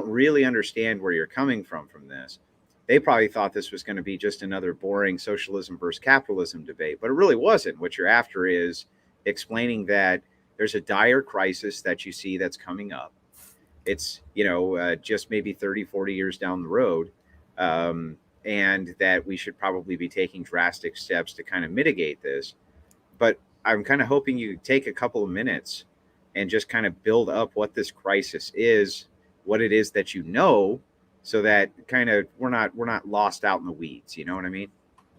really understand where you're coming from this. They probably thought this was going to be just another boring socialism versus capitalism debate, but it really wasn't. What you're after is explaining that there's a dire crisis that you see that's coming up. It's, just maybe 30, 40 years down the road, and that we should probably be taking drastic steps to kind of mitigate this. But I'm kind of hoping you take a couple of minutes and just kind of build up what this crisis is, what it is that so that kind of we're not lost out in the weeds. You know what I mean?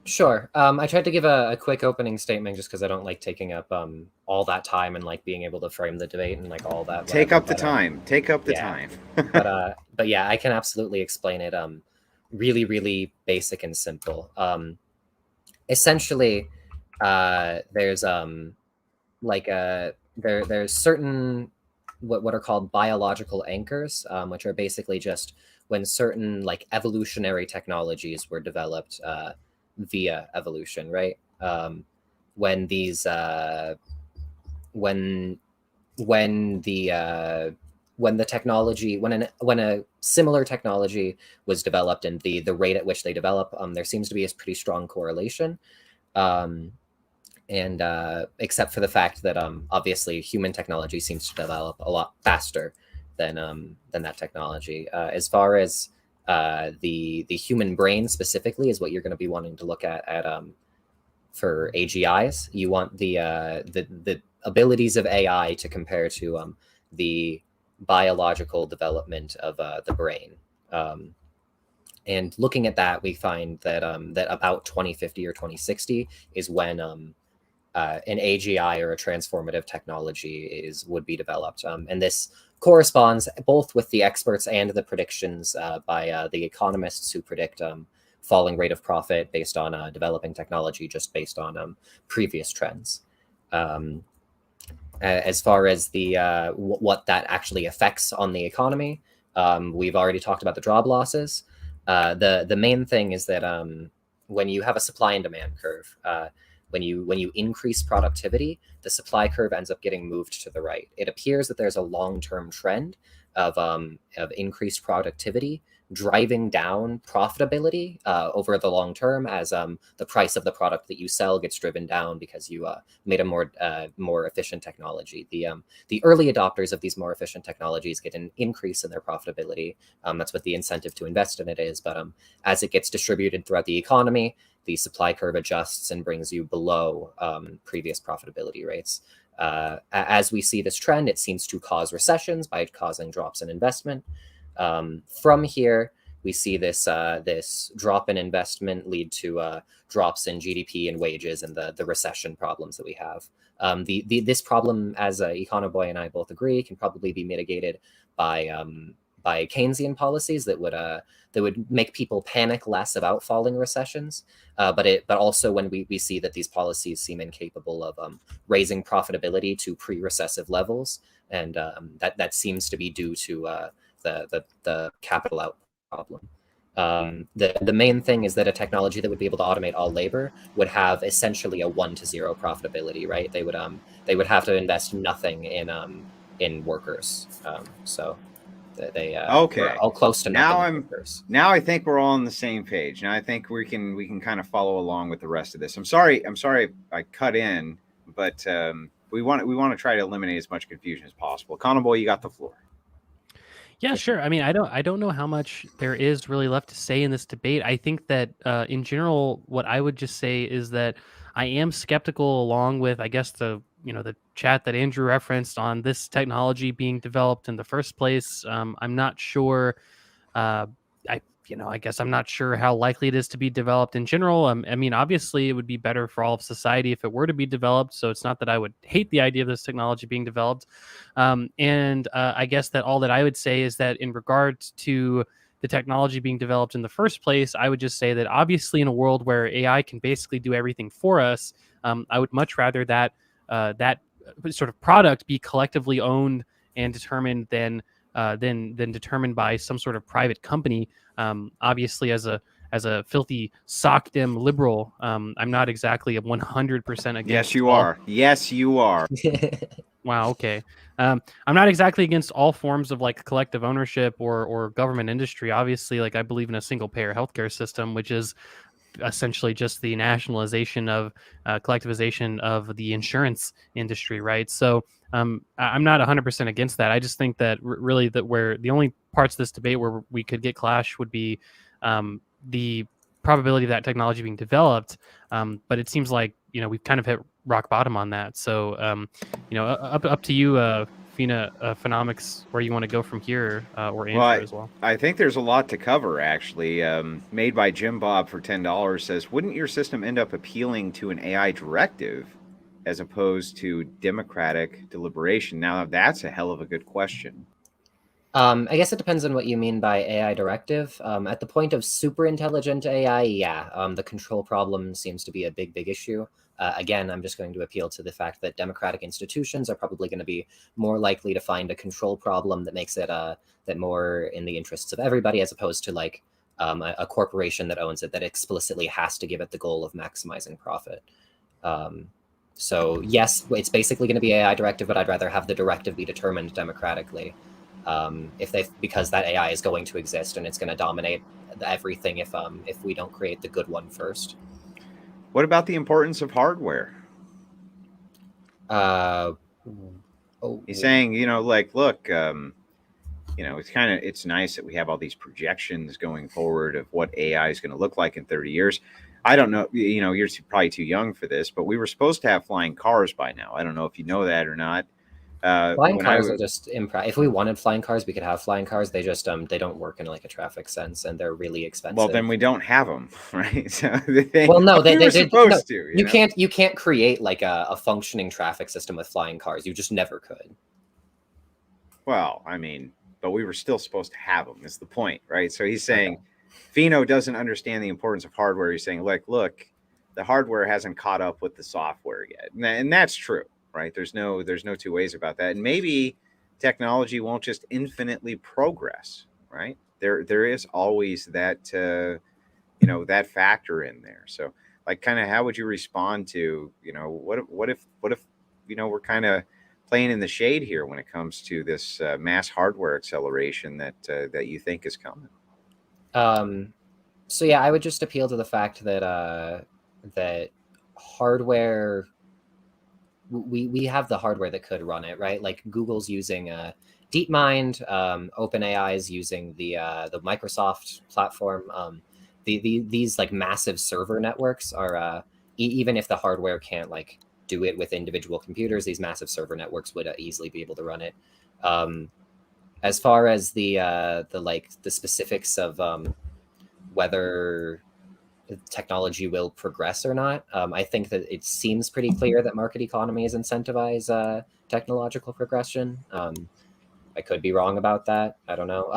Sure. I tried to give a quick opening statement just because I don't like taking up all that time and like being able to frame the debate and like all that. Take up the time. But yeah, I can absolutely explain it. Really, really basic and simple. Essentially, there's there's certain what are called biological anchors, which are basically just when certain like evolutionary technologies were developed via evolution, right? When these when the technology when a similar technology was developed and the rate at which they develop, there seems to be a pretty strong correlation. And except for the fact that obviously human technology seems to develop a lot faster than that technology. As far as the human brain specifically is what you're going to be wanting to look at for AGIs. You want the abilities of AI to compare to the biological development of the brain. And looking at that, we find that that about 2050 or 2060 is when an AGI or a transformative technology would be developed. And this corresponds both with the experts and the predictions by the economists who predict falling rate of profit based on developing technology, just based on previous trends. As far as the what that actually affects on the economy, we've already talked about the job losses. The main thing is that when you have a supply and demand curve, when you increase productivity, the supply curve ends up getting moved to the right. It appears that there's a long-term trend of increased productivity driving down profitability over the long term, as the price of the product that you sell gets driven down because you made a more efficient technology. The early adopters of these more efficient technologies get an increase in their profitability. That's what the incentive to invest in it is. But as it gets distributed throughout the economy, the supply curve adjusts and brings you below previous profitability rates. As we see this trend, it seems to cause recessions by causing drops in investment. From here, we see this drop in investment lead to drops in GDP and wages and the recession problems that we have. This problem, as Econoboy and I both agree, can probably be mitigated by Keynesian policies that would make people panic less about falling recessions. But also when we see that these policies seem incapable of raising profitability to pre-recessive levels, and that seems to be due to the capital output problem. The main thing is that a technology that would be able to automate all labor would have essentially a 1-to-0 profitability, right? They would have to invest nothing in workers. So they Okay. we're all close to nothing. Now I think we're all on the same page. Now I think we can kind of follow along with the rest of this. I'm sorry I cut in, but we want to try to eliminate as much confusion as possible. Econoboy, you got the floor. Yeah, sure. I mean, I don't know how much there is really left to say in this debate. I think that in general, what I would just say is that I am skeptical, along with, I guess, the chat that Andrew referenced on this technology being developed in the first place. I'm not sure. I guess I'm not sure how likely it is to be developed in general. I mean, obviously, it would be better for all of society if it were to be developed. So it's not that I would hate the idea of this technology being developed. And I guess that all that I would say is that in regards to the technology being developed in the first place, I would just say that obviously in a world where AI can basically do everything for us, I would much rather that that sort of product be collectively owned and determined than determined by some sort of private company. Obviously, as a filthy sockdem liberal, I'm not exactly a 100% against. Yes, you are. Yes, you are. Wow. Okay. I'm not exactly against all forms of like collective ownership or government industry. Obviously, like I believe in a single payer healthcare system, which is essentially just the nationalization of collectivization of the insurance industry, right? So I'm not 100% against that. I just think that really that where the only parts of this debate where we could get clash would be the probability of that technology being developed. But it seems like we've kind of hit rock bottom on that. So up to you, Phenomx, where you want to go from here, or Andrew as well. I think there's a lot to cover, actually. Made by Jim Bob for $10 says, wouldn't your system end up appealing to an AI directive as opposed to democratic deliberation? Now, that's a hell of a good question. I guess it depends on what you mean by AI directive. At the point of super intelligent AI, yeah, the control problem seems to be a big issue. Again, I'm just going to appeal to the fact that democratic institutions are probably going to be more likely to find a control problem that makes it that more in the interests of everybody, as opposed to like a corporation that owns it that explicitly has to give it the goal of maximizing profit. So yes, it's basically going to be AI directive, but I'd rather have the directive be determined democratically. Because that AI is going to exist and it's going to dominate everything if we don't create the good one first. What about the importance of hardware? He's saying, look, it's nice that we have all these projections going forward of what AI is going to look like in 30 years. I don't know, you're probably too young for this, but we were supposed to have flying cars by now. I don't know if you know that or not. Flying cars are just if we wanted flying cars, we could have flying cars. They just they don't work in like a traffic sense, and they're really expensive. Well, then we don't have them, right? So they're supposed to. You can't create like a functioning traffic system with flying cars. You just never could. Well, I mean, but we were still supposed to have them. Is the point, right? So he's saying Pheno doesn't understand the importance of hardware. He's saying, like, look, the hardware hasn't caught up with the software yet, and that's true, right? There's no two ways about that. And maybe technology won't just infinitely progress, right? There is always that that factor in there. So, like, kind of, how would you respond to what if we're kind of playing in the shade here when it comes to this mass hardware acceleration that you think is coming? So yeah, I would just appeal to the fact that that hardware, we have the hardware that could run it, right? Like Google's using DeepMind, OpenAI is using the Microsoft platform. These like massive server networks are even if the hardware can't like do it with individual computers, these massive server networks would easily be able to run it. As far as the specifics of whether technology will progress or not, I think that it seems pretty clear that market economies incentivize technological progression. I could be wrong about that. I don't know.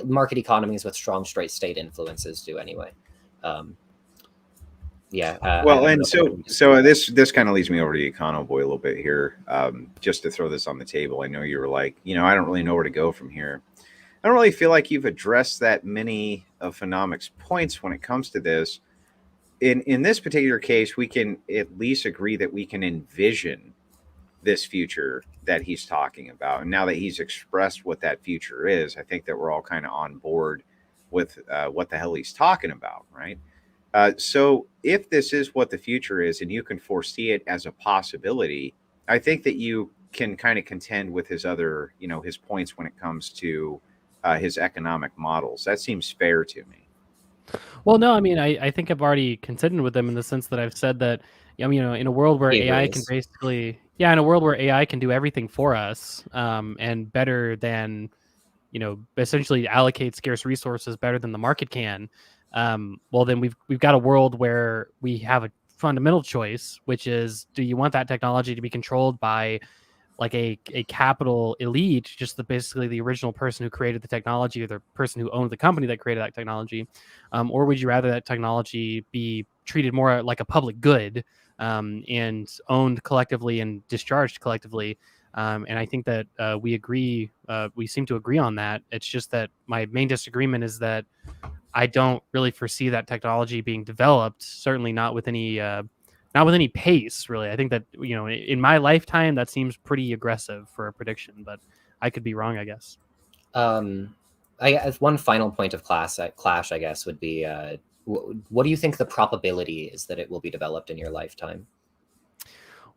Market economies with strong straight state influences do anyway. Well, and so this kind of leads me over to the Econoboy a little bit here, just to throw this on the table. I know you were like, I don't really know where to go from here. I don't really feel like you've addressed that many of Phenomx points when it comes to this. In this particular case, we can at least agree that we can envision this future that he's talking about. And now that he's expressed what that future is, I think that we're all kind of on board with what the hell he's talking about, right? So if this is what the future is and you can foresee it as a possibility, I think that you can kind of contend with his other, his points when it comes to his economic models. That seems fair to me. Well, no, I mean, I think I've already contended with them in the sense that I've said that, in a world where AI can basically, in a world where AI can do everything for us, and better than, essentially allocate scarce resources better than the market can. Well, then we've got a world where we have a fundamental choice, which is, do you want that technology to be controlled by like a capital elite, just basically the original person who created the technology or the person who owned the company that created that technology, or would you rather that technology be treated more like a public good, and owned collectively and discharged collectively? And I think that we seem to agree on that. It's just that my main disagreement is that I don't really foresee that technology being developed, certainly not with any pace, really. I think that, in my lifetime, that seems pretty aggressive for a prediction, but I could be wrong, I guess. I guess one final point of clash, I guess, would be, what do you think the probability is that it will be developed in your lifetime?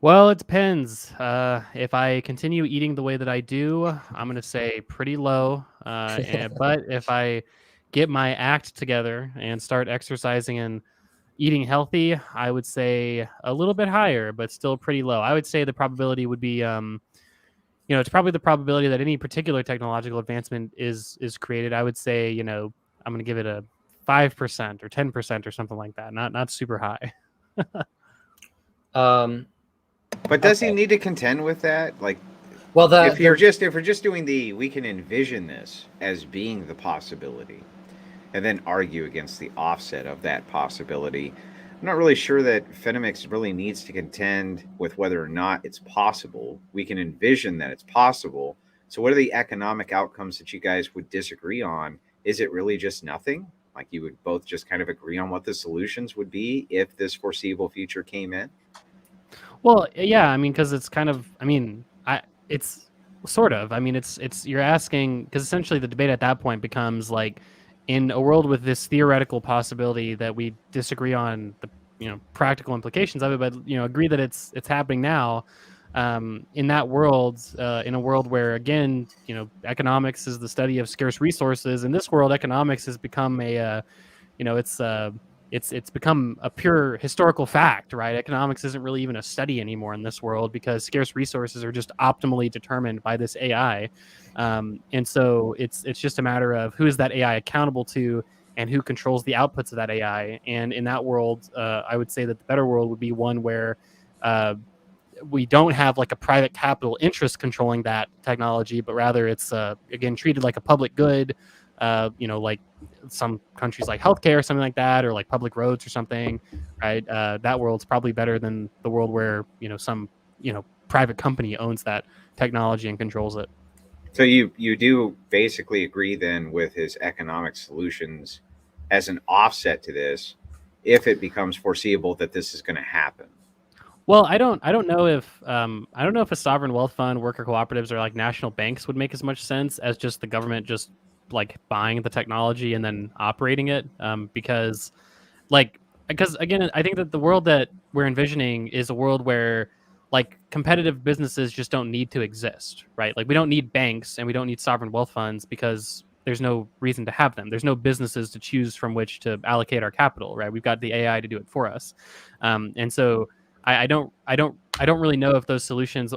Well, it depends. If I continue eating the way that I do, I'm going to say pretty low. But if I get my act together and start exercising and eating healthy, I would say a little bit higher, but still pretty low. I would say the probability would be, it's probably the probability that any particular technological advancement is created. I would say, I'm going to give it a 5% or 10% or something like that. Not super high. But does he need to contend with that? Like, well, if we're just doing we can envision this as being the possibility, and then argue against the offset of that possibility. I'm not really sure that Phenomx really needs to contend with whether or not it's possible. We can envision that it's possible. So what are the economic outcomes that you guys would disagree on? Is it really just nothing? Like, you would both just kind of agree on what the solutions would be if this foreseeable future came in? Well, yeah, I mean, because it's kind of, it's sort of, it's you're asking, because essentially the debate at that point becomes like, in a world with this theoretical possibility that we disagree on the practical implications of it, but agree that it's happening now. In that world, in a world where, again, economics is the study of scarce resources. In this world, economics has become it's become a pure historical fact, right? Economics isn't really even a study anymore in this world because scarce resources are just optimally determined by this AI. And so it's just a matter of who is that AI accountable to and who controls the outputs of that AI. And in that world, I would say that the better world would be one where we don't have like a private capital interest controlling that technology, but rather it's again treated like a public good. Like some countries like healthcare or something like that, or like public roads or something, right? That world's probably better than the world where some private company owns that technology and controls it. So you do basically agree then with his economic solutions as an offset to this, if it becomes foreseeable that this is going to happen. Well, I don't know if a sovereign wealth fund, worker cooperatives, or like national banks would make as much sense as just the government just like buying the technology and then operating it. Because again, I think that the world that we're envisioning is a world where like competitive businesses just don't need to exist, right? Like we don't need banks and we don't need sovereign wealth funds because there's no reason to have them. There's no businesses to choose from which to allocate our capital, right? We've got the AI to do it for us, and so I don't really know if those solutions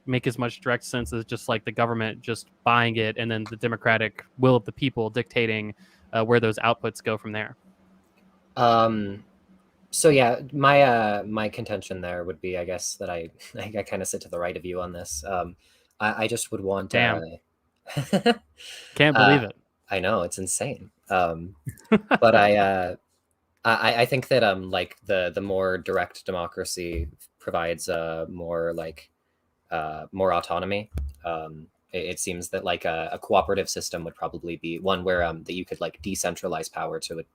make as much direct sense as just like the government just buying it and then the democratic will of the people dictating where those outputs go from there. So yeah, my contention there would be, I guess, that I kind of sit to the right of you on this. I just would want. Damn. Can't believe it. I know, it's insane. But I think that like the more direct democracy provides more autonomy. It seems that like a cooperative system would probably be one where that you could like decentralize power to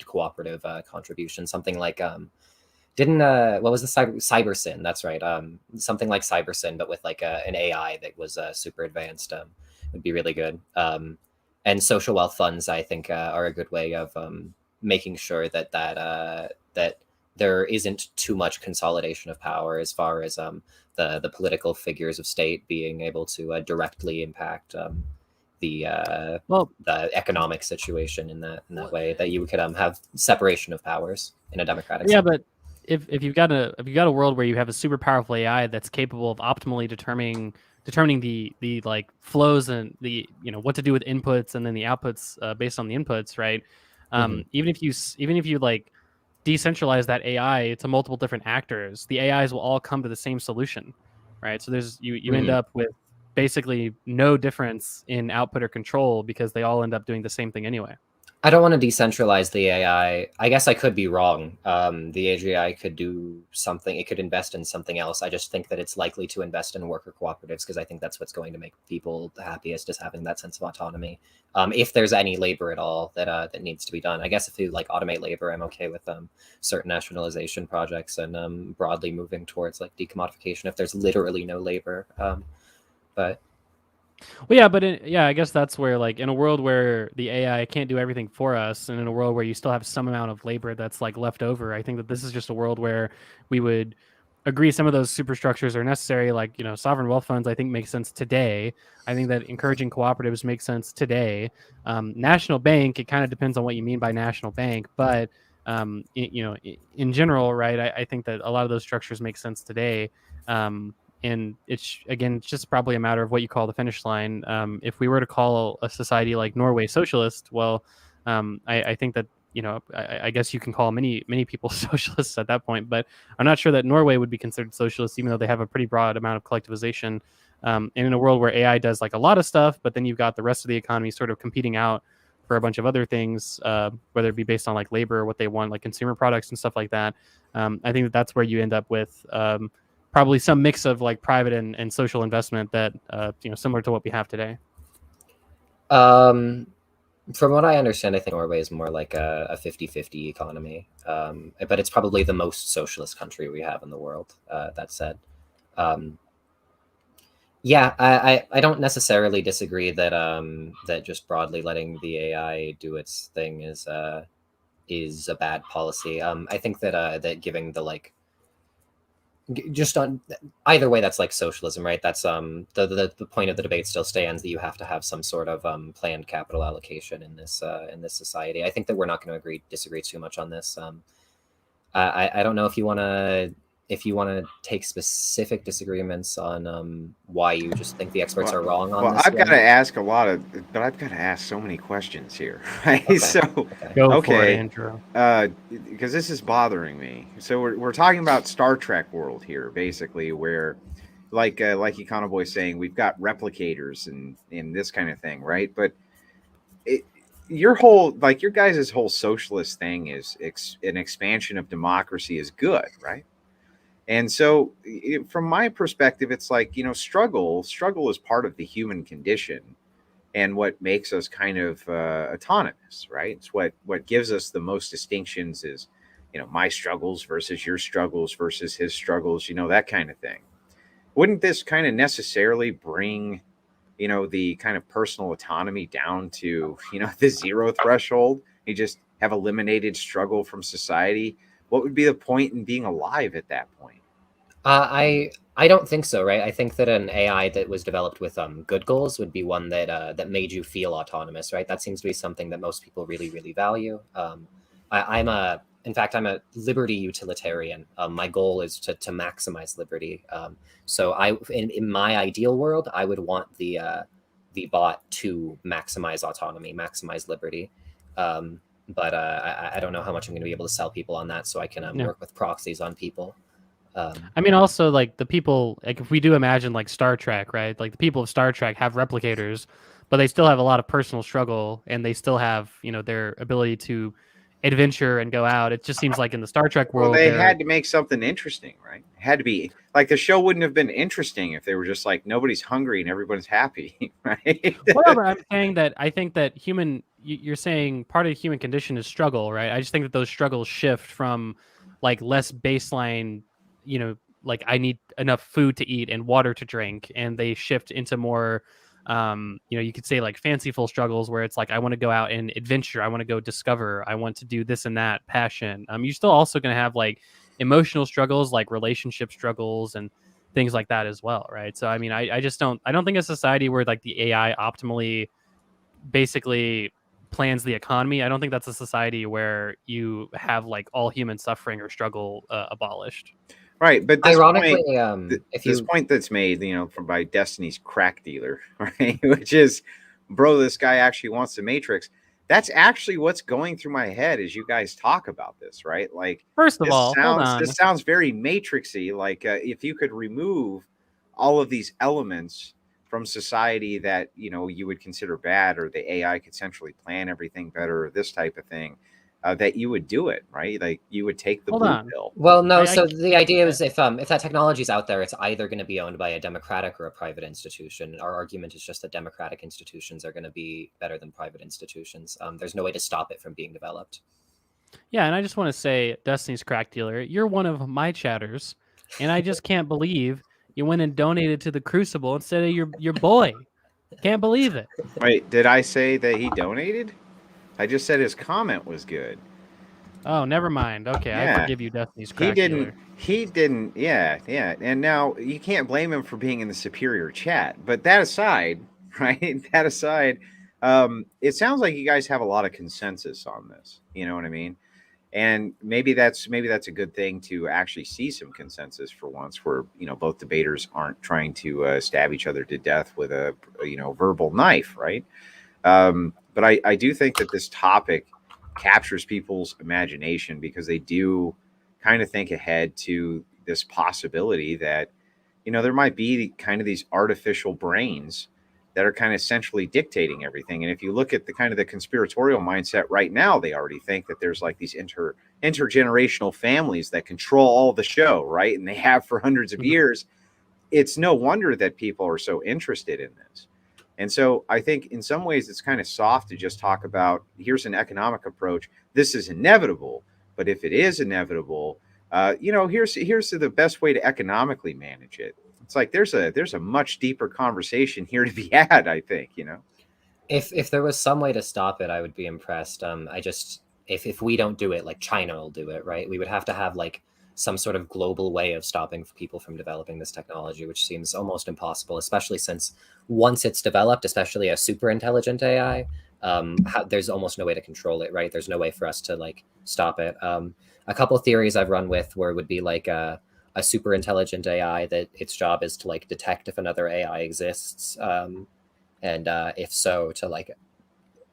cooperative contribution. Something like what was the CyberSyn? That's right. Something like CyberSyn, but with like an AI that was super advanced, would be really good. And social wealth funds, I think, are a good way of making sure that there isn't too much consolidation of power as far as the political figures of state being able to directly impact the economic situation in that way, that you could have separation of powers in a democratic system. But if you've got a world where you have a super powerful AI that's capable of optimally determining the like flows and the what to do with inputs and then the outputs based on the inputs, right? Even if you like decentralize that AI to multiple different actors, the AIs will all come to the same solution, right? So you end up with basically no difference in output or control because they all end up doing the same thing anyway. I don't want to decentralize the AI. I guess I could be wrong. The AGI could do something. It could invest in something else. I just think that it's likely to invest in worker cooperatives because I think that's what's going to make people the happiest, is having that sense of autonomy. If there's any labor at all that needs to be done, I guess if you like automate labor, I'm okay with certain nationalization projects and broadly moving towards like decommodification if there's literally no labor. But I guess that's where, like, in a world where the AI can't do everything for us, and in a world where you still have some amount of labor that's like left over, I think that this is just a world where we would agree some of those superstructures are necessary. Like, sovereign wealth funds, I think, make sense today. I think that encouraging cooperatives makes sense today. National bank, it kind of depends on what you mean by national bank, but in general, right? I think that a lot of those structures make sense today. And it's just probably a matter of what you call the finish line. If we were to call a society like Norway socialist, well, I think that, I guess you can call many people socialists at that point, but I'm not sure that Norway would be considered socialist, even though they have a pretty broad amount of collectivization. And in a world where AI does like a lot of stuff, but then you've got the rest of the economy sort of competing out for a bunch of other things, whether it be based on like labor or what they want, like consumer products and stuff like that. I think that's where you end up with probably some mix of like private and social investment that, similar to what we have today. From what I understand, I think Norway is more like a 50-50 economy, but it's probably the most socialist country we have in the world. That said, I don't necessarily disagree that just broadly letting the AI do its thing is a bad policy. I think that giving the like just on either way, that's like socialism, right? That's the point of the debate still stands, that you have to have some sort of planned capital allocation in this society. I think that we're not going to disagree too much on this. I don't know if you want to if you want to take specific disagreements on why you just think the experts are wrong on Well, this I've got one. to ask but I've got to ask so many questions here. Right? Okay. So, Go for it, Andrew. because this is bothering me. So we're talking about Star Trek world here, basically, where like Econoboy saying, we've got replicators and this kind of thing, right? But your guys' whole socialist thing is an expansion of democracy is good, right? And so, from my perspective, it's like, struggle is part of the human condition, and what makes us kind of autonomous, right? It's what gives us the most distinctions is, my struggles versus your struggles versus his struggles, that kind of thing. Wouldn't this kind of necessarily bring, the kind of personal autonomy down to, the zero threshold? You just have eliminated struggle from society. What would be the point in being alive at that point? I don't think so, right? I think that an AI that was developed with good goals would be one that made you feel autonomous, right? That seems to be something that most people really, really value. In fact, I'm a liberty utilitarian. My goal is to maximize liberty. So in my ideal world, I would want the bot to maximize autonomy, maximize liberty. But I don't know how much I'm going to be able to sell people on that, so I can work with proxies on people. I mean, also, like, the people, like, if we do imagine, like, Star Trek, right? Like, the people of Star Trek have replicators, but they still have a lot of personal struggle, and they still have, their ability to adventure and go out. It just seems like in the Star Trek world, well, they had to make something interesting, right? It had to be like, the show wouldn't have been interesting if they were just like, nobody's hungry and everyone's happy, right? Whatever. I'm saying that I think that you're saying part of the human condition is struggle, right? I just think that those struggles shift from, like, less baseline, like, I need enough food to eat and water to drink, and they shift into more, you could say, like, fanciful struggles where it's like, I want to go out and adventure, I want to go discover, I want to do this and that, passion. You're still also going to have, like, emotional struggles, like relationship struggles and things like that as well, right? So I mean, I don't think a society where, like, the AI optimally basically plans the economy, I don't think that's a society where you have, like, all human suffering or struggle abolished. Right, but this Ironically, point that's made, by Destiny's crack dealer, right, which is, bro, this guy actually wants the Matrix. That's actually what's going through my head as you guys talk about this, right? Like, First of all, hold on. This sounds very Matrixy. Like, if you could remove all of these elements from society that you would consider bad, or the AI could centrally plan everything better, or this type of thing. That you would do it, right? Like, you would take the blue pill. Well, no. So the idea is, if that technology is out there, it's either going to be owned by a democratic or a private institution. Our argument is just that democratic institutions are going to be better than private institutions. There's no way to stop it from being developed. Yeah, and I just want to say, Destiny's crack dealer, you're one of my chatters, and I just can't believe you went and donated to the Crucible instead of your boy. Can't believe it. Wait, did I say that he donated? I just said his comment was good. Oh, never mind. Okay, yeah. I forgive you, Destiny's crack dealer. He didn't. Yeah. And now you can't blame him for being in the superior chat. But that aside, right? That aside, it sounds like you guys have a lot of consensus on this. You know what I mean? And maybe that's a good thing, to actually see some consensus for once, where both debaters aren't trying to stab each other to death with a verbal knife, right? But I do think that this topic captures people's imagination, because they do kind of think ahead to this possibility that, there might be kind of these artificial brains that are kind of centrally dictating everything. And if you look at the kind of the conspiratorial mindset right now, they already think that there's like these intergenerational families that control all the show, right? And they have for hundreds of years. It's no wonder that people are so interested in this. And so I think in some ways it's kind of soft to just talk about, here's an economic approach. This is inevitable, but if it is inevitable, here's the best way to economically manage it. It's like there's a much deeper conversation here to be had, I think. If there was some way to stop it, I would be impressed. If we don't do it, like China will do it, right? We would have to have like some sort of global way of stopping people from developing this technology, which seems almost impossible, especially since once it's developed, especially a super intelligent AI, there's almost no way to control it, right? There's no way for us to like stop it. A couple of theories I've run with where it would be like a a super intelligent AI that its job is to like detect if another AI exists, and if so, to like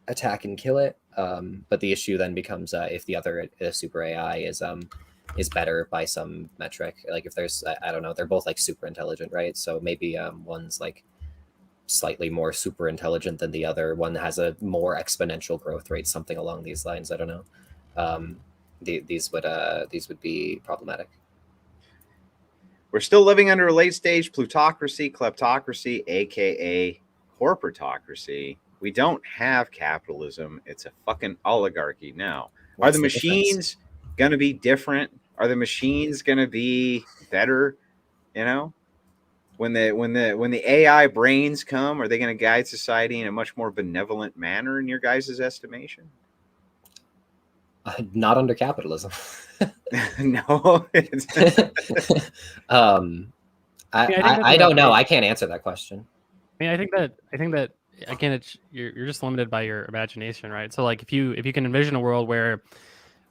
attack and kill it. But the issue then becomes if the other super AI is better by some metric. Like if there's, I don't know, they're both like super intelligent, right? So maybe one's like slightly more super intelligent than the other. One has a more exponential growth rate, something along these lines. I don't know. These would be problematic. We're still living under a late stage plutocracy, kleptocracy, aka corporatocracy. We don't have capitalism. It's a fucking oligarchy now. Are the machines going to be different? Are the machines going to be better? You know, when the AI brains come, are they going to guide society in a much more benevolent manner in your guys' estimation? Not under capitalism. No. I don't know. I can't answer that question. I mean, I think that again, it's you're just limited by your imagination, right? So like if you can envision a world where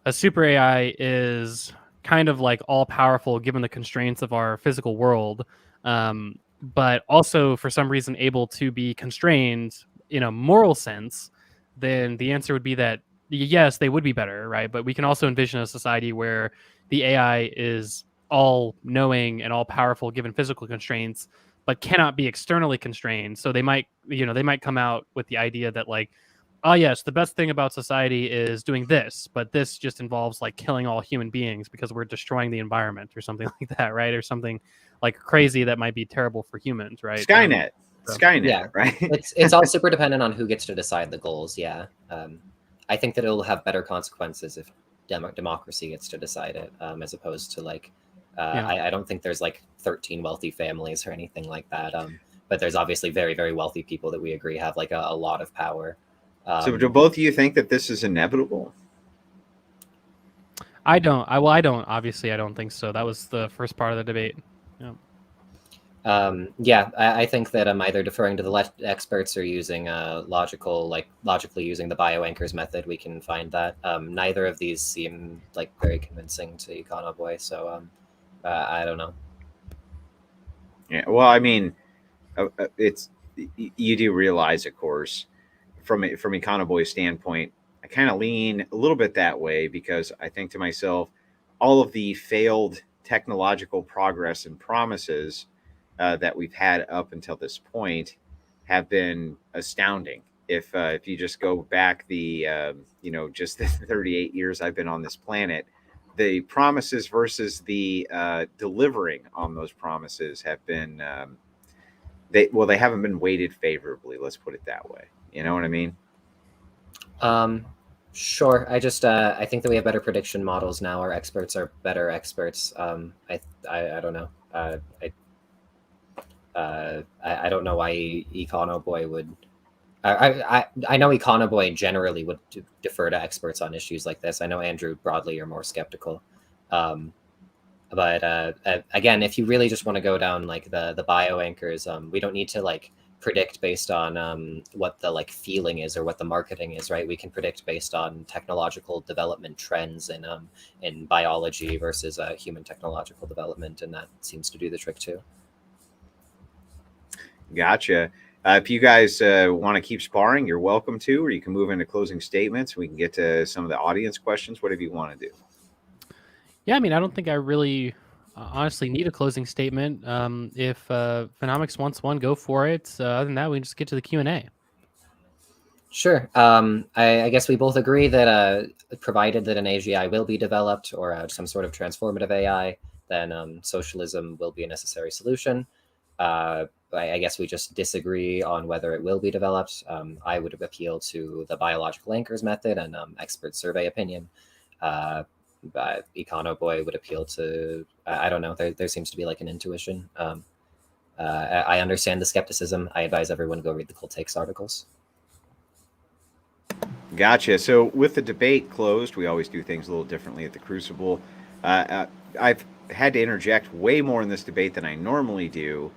a super AI is kind of like all powerful given the constraints of our physical world, but also for some reason able to be constrained in a moral sense, then the answer would be that yes, they would be better, right? But we can also envision a society where the AI is all knowing and all powerful given physical constraints, but cannot be externally constrained. So they might come out with the idea that like, oh yes, the best thing about society is doing this, but this just involves like killing all human beings because we're destroying the environment or something like that, right? Or something like crazy that might be terrible for humans, right? Skynet. Skynet, yeah, right? It's all super dependent on who gets to decide the goals. Yeah, I think that it'll have better consequences if democracy gets to decide it, as opposed to like, I don't think there's like 13 wealthy families or anything like that. But there's obviously very, very wealthy people that we agree have like a lot of power. So do both of you think that this is inevitable? I don't. I don't. Obviously, I don't think so. That was the first part of the debate. Yeah. I think that I'm either deferring to the experts or using logically using the bioanchors method. We can find that. Neither of these seem like very convincing to Econoboy, so I don't know. Yeah. Well, I mean, it's you do realize, of course, from Econoboy's standpoint, I kind of lean a little bit that way because I think to myself, all of the failed technological progress and promises that we've had up until this point have been astounding. If you just go back just the 38 years I've been on this planet, the promises versus the delivering on those promises have been they haven't been weighted favorably. Let's put it that way. You know what I mean? Sure. I just I think that we have better prediction models now. Our experts are better experts. I don't know. I don't know why Econoboy would. I know Econoboy generally would defer to experts on issues like this. I know Andrew broadly are more skeptical. But again, if you really just want to go down like the bioanchors, we don't need to like predict based on what the like feeling is or what the marketing is, right? We can predict based on technological development trends in biology versus human technological development, and that seems to do the trick too. Gotcha. If you guys want to keep sparring, you're welcome to, or you can move into closing statements. We can get to some of the audience questions, whatever you want to do. Yeah, I mean, I don't think I really honestly need a closing statement. If Phenomx wants one, go for it. Other than that, we can just get to the Q&A. Sure. I guess we both agree that provided that an AGI will be developed or some sort of transformative AI, then socialism will be a necessary solution. I guess we just disagree on whether it will be developed. I would appeal to the biological anchors method and expert survey opinion. Econoboy would appeal to, I don't know, there seems to be like an intuition. I understand the skepticism. I advise everyone to go read the Cold Takes articles. Gotcha. So with the debate closed, we always do things a little differently at the Crucible. I've had to interject way more in this debate than I normally do,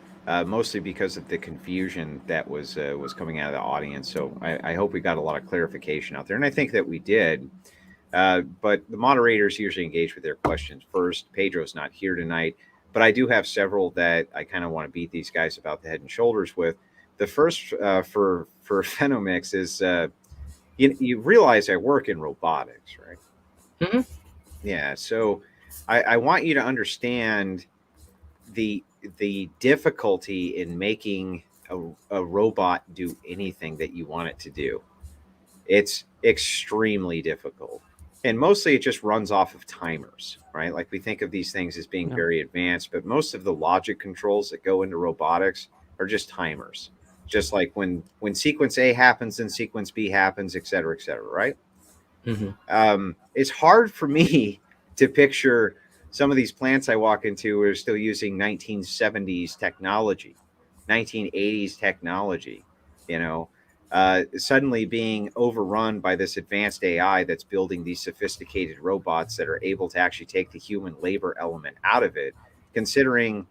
mostly because of the confusion that was coming out of the audience. So I hope we got a lot of clarification out there, and I think that we did. But the moderators usually engage with their questions first. Pedro's not here tonight. but I do have several that I kind of want to beat these guys about the head and shoulders with. The first for Phenomx is you realize I work in robotics, right? Mhm. Yeah. So I want you to understand the difficulty in making a robot do anything that you want it to do. It's extremely difficult. And mostly it just runs off of timers, right? Like we think of these things as being Yeah. very advanced, but most of the logic controls that go into robotics are just timers. Just like when sequence A happens, then sequence B happens, et cetera, right? It's hard for me to picture some of these plants I walk into are still using 1970s technology, 1980s technology, you know, suddenly being overrun by this advanced AI that's building these sophisticated robots that are able to actually take the human labor element out of it, considering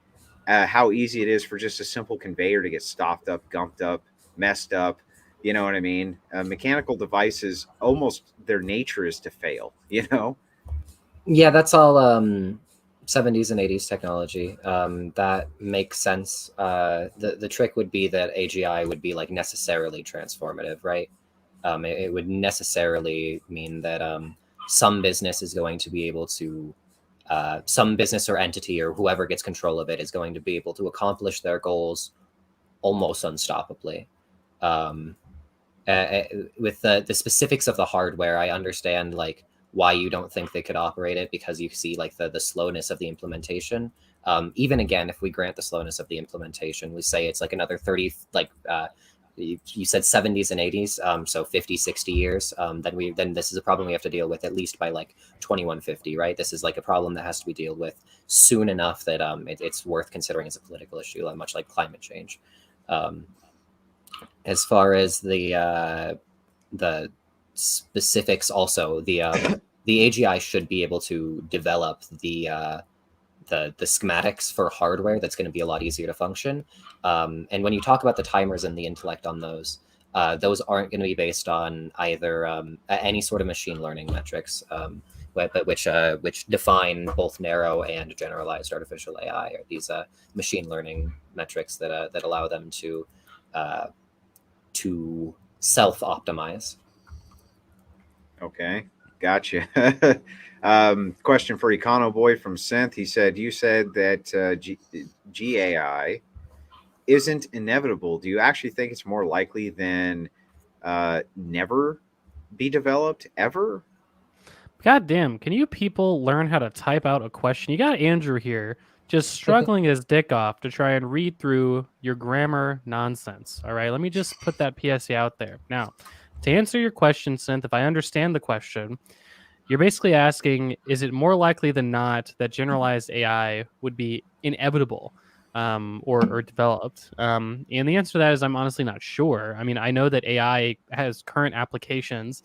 how easy it is for just a simple conveyor to get stopped up, gumped up, messed up. You know what I mean? Mechanical devices, almost their nature is to fail, you know? Yeah, that's all 70s and 80s technology. That makes sense. The trick would be that AGI would be like necessarily transformative, right? It would necessarily mean that some business is going to be able to, some business or entity or whoever gets control of it is going to be able to accomplish their goals almost unstoppably. With the specifics of the hardware, I understand like why you don't think they could operate it, because you see like the slowness of the implementation. Even again, if we grant the slowness of the implementation, we say it's like another 30, like you said 70s and 80s, so 50, 60 years, then this is a problem we have to deal with at least by like 2150, right? This is like a problem that has to be dealt with soon enough that it's worth considering as a political issue, much like climate change. As far as the specifics, also the AGI should be able to develop the schematics for hardware that's going to be a lot easier to function. And when you talk about the timers and the intellect on those aren't going to be based on either any sort of machine learning metrics, but which define both narrow and generalized artificial AI, or these machine learning metrics that allow them to self-optimize. Okay, gotcha. Question for Econoboy from Synth. He said, you said that GAI isn't inevitable. Do you actually think it's more likely than never be developed ever? God damn, can you people learn how to type out a question? You got Andrew here just struggling his dick off to try and read through your grammar nonsense. All right, let me just put that PSA out there. Now, to answer your question, Synth, if I understand the question, you're basically asking, is it more likely than not that generalized AI would be inevitable or developed? And the answer to that is I'm honestly not sure. I mean, I know that AI has current applications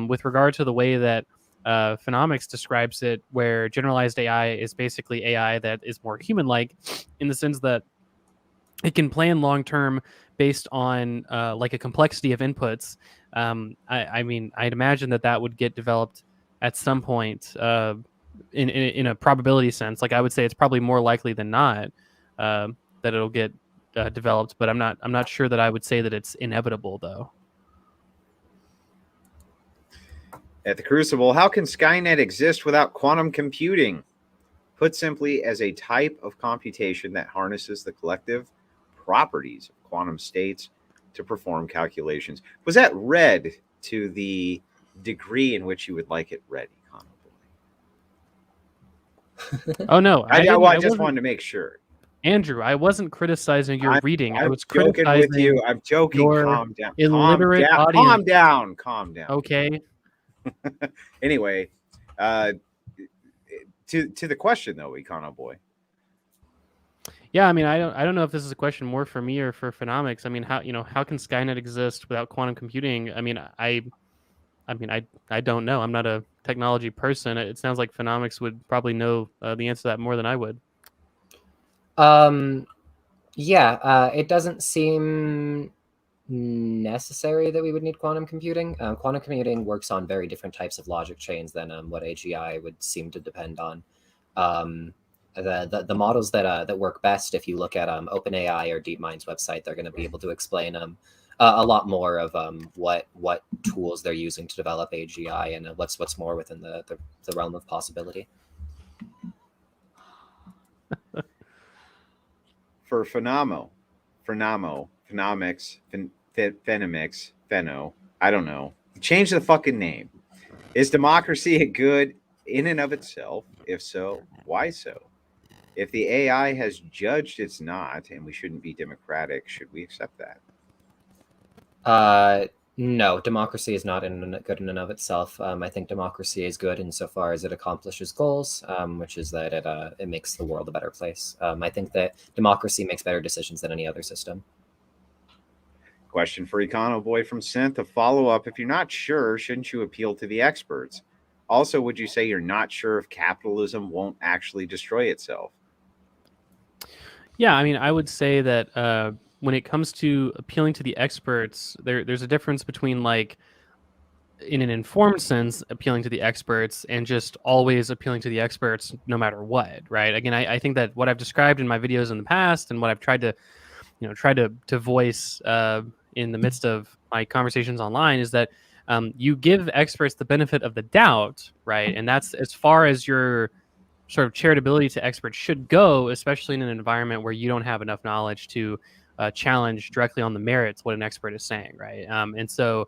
with regard to the way that Phenomx describes it, where generalized AI is basically AI that is more human-like in the sense that it can plan long-term based on like a complexity of inputs. I mean, I'd imagine that would get developed at some point in a probability sense. Like I would say, it's probably more likely than not that it'll get developed, but I'm not sure that I would say that it's inevitable though. At the Crucible, how can Skynet exist without quantum computing? Put simply, as a type of computation that harnesses the collective properties of quantum states to perform calculations. Was that read to the degree in which you would like it read, Econoboy? Oh no, I just wanted to make sure. Andrew, I wasn't criticizing your reading. I was joking criticizing with you. I'm joking. your Calm down. illiterate Calm audience. down. Calm down. Okay. Anyway, to the question though, Econoboy. Yeah, I mean, I don't know if this is a question more for me or for Phenomx. I mean, how can Skynet exist without quantum computing? I mean, I don't know. I'm not a technology person. It sounds like Phenomx would probably know the answer to that more than I would. Yeah, it doesn't seem necessary that we would need quantum computing. Quantum computing works on very different types of logic chains than what AGI would seem to depend on. the models that work best, if you look at OpenAI or DeepMind's website, they're going to be able to explain a lot more of what tools they're using to develop AGI and what's more within the realm of possibility. For Phenomx, I don't know. Change the fucking name. Is democracy a good in and of itself? If so, why so? If the AI has judged it's not, and we shouldn't be democratic, should we accept that? No, democracy is not good in and of itself. I think democracy is good insofar as it accomplishes goals, which is that it makes the world a better place. I think that democracy makes better decisions than any other system. Question for Econoboy from Synth. A follow-up. If you're not sure, shouldn't you appeal to the experts? Also, would you say you're not sure if capitalism won't actually destroy itself? Yeah, I mean, I would say that when it comes to appealing to the experts, there's a difference between, like, in an informed sense, appealing to the experts and just always appealing to the experts no matter what, right? Again, I think that what I've described in my videos in the past and what I've tried to voice in the midst of my conversations online is that you give experts the benefit of the doubt, right? And that's as far as your sort of charitability to experts should go, especially in an environment where you don't have enough knowledge to challenge directly on the merits what an expert is saying, right? And so,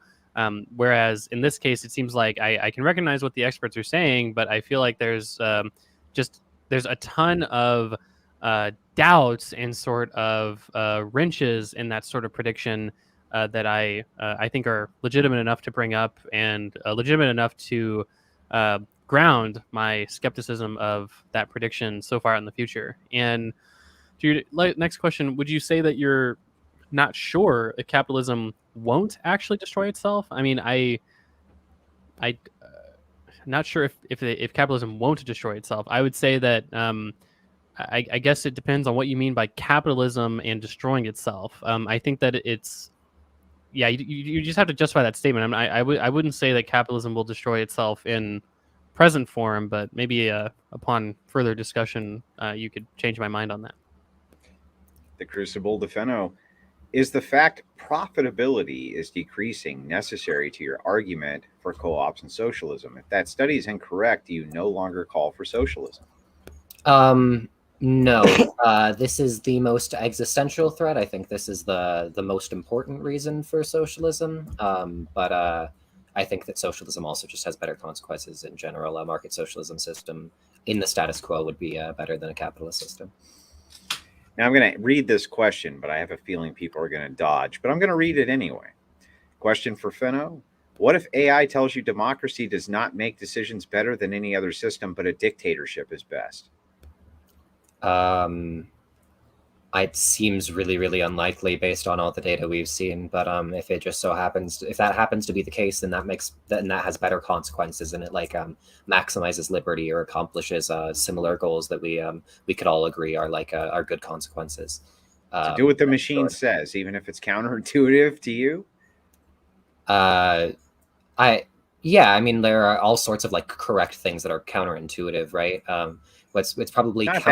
whereas in this case, it seems like I can recognize what the experts are saying, but I feel like there's a ton of doubts and sort of wrenches in that sort of prediction that I think are legitimate enough to bring up and legitimate enough to ground my skepticism of that prediction so far in the future. And to your next question, would you say that you're not sure if capitalism won't actually destroy itself? I mean, I'm not sure if capitalism won't destroy itself. I would say that I guess it depends on what you mean by capitalism and destroying itself. I think that it's you just have to justify that statement. I wouldn't say that capitalism will destroy itself in present form, but maybe upon further discussion, you could change my mind on that. The Crucible, the Phenomx. Is the fact profitability is decreasing necessary to your argument for co-ops and socialism? If that study is incorrect, do you no longer call for socialism? No, this is the most existential threat. I think this is the most important reason for socialism. But I think that socialism also just has better consequences in general. A market socialism system in the status quo would be better than a capitalist system. Now I'm going to read this question, but I have a feeling people are going to dodge, but I'm going to read it anyway. Question for Phenomx. What if AI tells you democracy does not make decisions better than any other system, but a dictatorship is best? It seems really, really unlikely based on all the data we've seen. But if it just so happens, if that happens to be the case, then that has better consequences, and it maximizes liberty or accomplishes similar goals that we could all agree are good consequences. To do what the machine says, even if it's counterintuitive to you. I mean, there are all sorts of correct things that are counterintuitive, right? It's probably not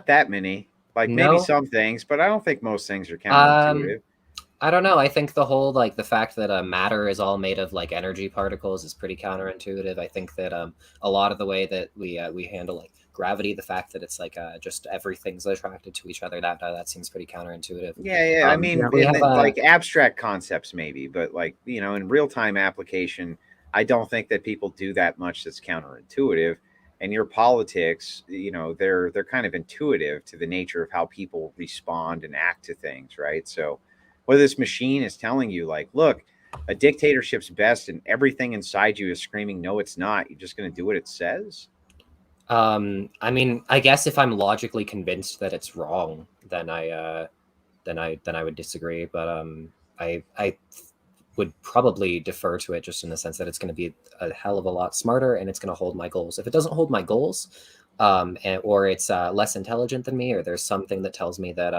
that many. Maybe some things, but I don't think most things are counterintuitive. I don't know. I think the whole the fact that matter is all made of energy particles is pretty counterintuitive. I think that a lot of the way that we handle gravity, the fact that it's just everything's attracted to each other, that seems pretty counterintuitive. Yeah. I mean, abstract concepts maybe, but in real time application, I don't think that people do that much that's counterintuitive. And your politics, they're kind of intuitive to the nature of how people respond and act to things, right? So whether this machine is telling you look, a dictatorship's best and everything inside you is screaming, no, it's not, you're just going to do what it says. I mean, I guess if I'm logically convinced that it's wrong, then I would disagree. But I would probably defer to it just in the sense that it's going to be a hell of a lot smarter and it's going to hold my goals. If it doesn't hold my goals, or it's less intelligent than me, or there's something that tells me that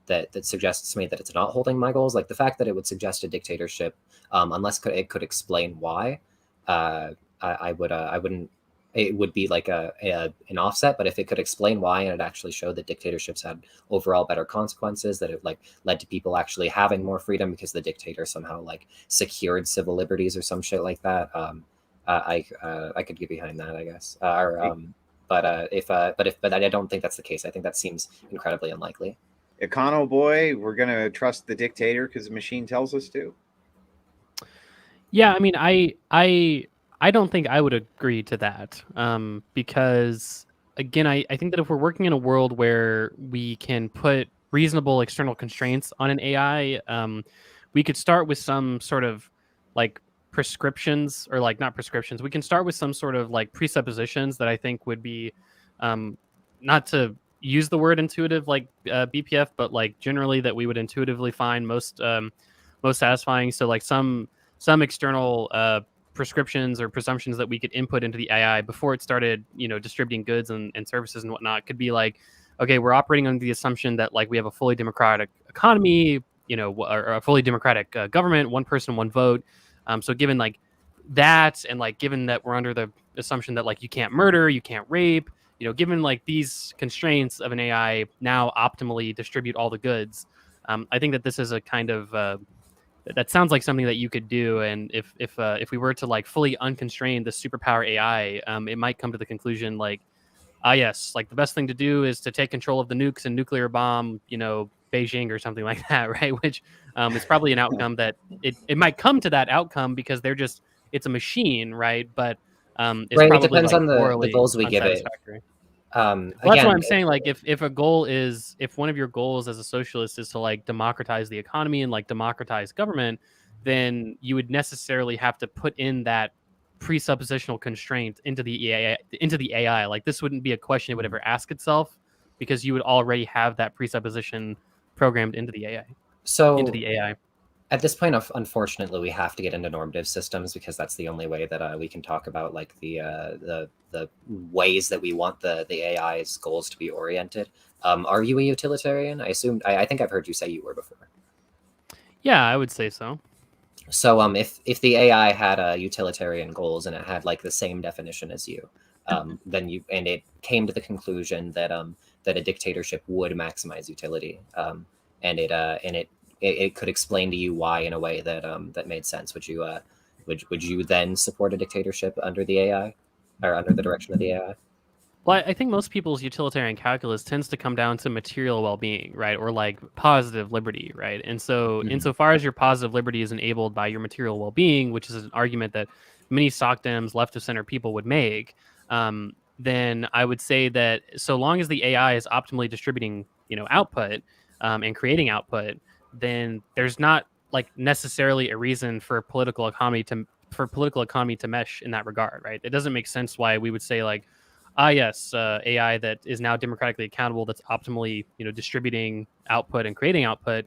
that suggests to me that it's not holding my goals, like the fact that it would suggest a dictatorship, unless it could explain why, I wouldn't it would be like an offset. But if it could explain why, and it actually showed that dictatorships had overall better consequences, that it like led to people actually having more freedom because the dictator somehow like secured civil liberties or some shit like that, I could get behind that, I guess. But I don't think that's the case. I think that seems incredibly unlikely. Econoboy, we're gonna trust the dictator because the machine tells us to. Yeah, I mean, I don't think I would agree to that, because again, I think that if we're working in a world where we can put reasonable external constraints on an AI, we could start with some sort of like prescriptions, or like not prescriptions. We can start with some sort of like presuppositions that I think would be, not to use the word intuitive like BPF, but like generally that we would intuitively find most satisfying. So like some external prescriptions or presumptions that we could input into the AI before it started, distributing goods and services and whatnot, could be like, okay, we're operating under the assumption that like we have a fully democratic economy, or a fully democratic government, one person, one vote. So given like that, and like given that we're under the assumption that like you can't murder, you can't rape, given like these constraints of an AI now optimally distribute all the goods, I think that this is a kind of that sounds like something that you could do. And if we were to like fully unconstrain the superpower AI, it might come to the conclusion like, yes, like the best thing to do is to take control of the nukes and nuclear bomb, Beijing or something like that, right? Which is probably an outcome that it might come to that outcome because it's a machine, right? But it's Right. It probably depends like on the morally goals we give it. unsatisfactory. Again, Well, that's what I'm saying. Like, if one of your goals as a socialist is to like democratize the economy and like democratize government, then you would necessarily have to put in that presuppositional constraint into the AI. Like, this wouldn't be a question it would ever ask itself because you would already have that presupposition programmed into the AI. So AI. At this point, unfortunately, we have to get into normative systems because that's the only way that we can talk about like the ways that we want the AI's goals to be oriented. Are you a utilitarian? I think I've heard you say you were before. Yeah, I would say so. So if the AI had utilitarian goals and it had like the same definition as you, then it came to the conclusion that that a dictatorship would maximize utility, and it could explain to you why in a way that that made sense. Would you then support a dictatorship under the AI, or under the direction of the AI? Well, I think most people's utilitarian calculus tends to come down to material well-being, right? Or like positive liberty, right? And so insofar as your positive liberty is enabled by your material well-being, which is an argument that many soc dems, left of center people would make, then I would say that so long as the AI is optimally distributing, output, and creating output, then there's not like necessarily a reason for political economy to mesh in that regard, right? It doesn't make sense why we would say like, yes, AI that is now democratically accountable, that's optimally, distributing output and creating output.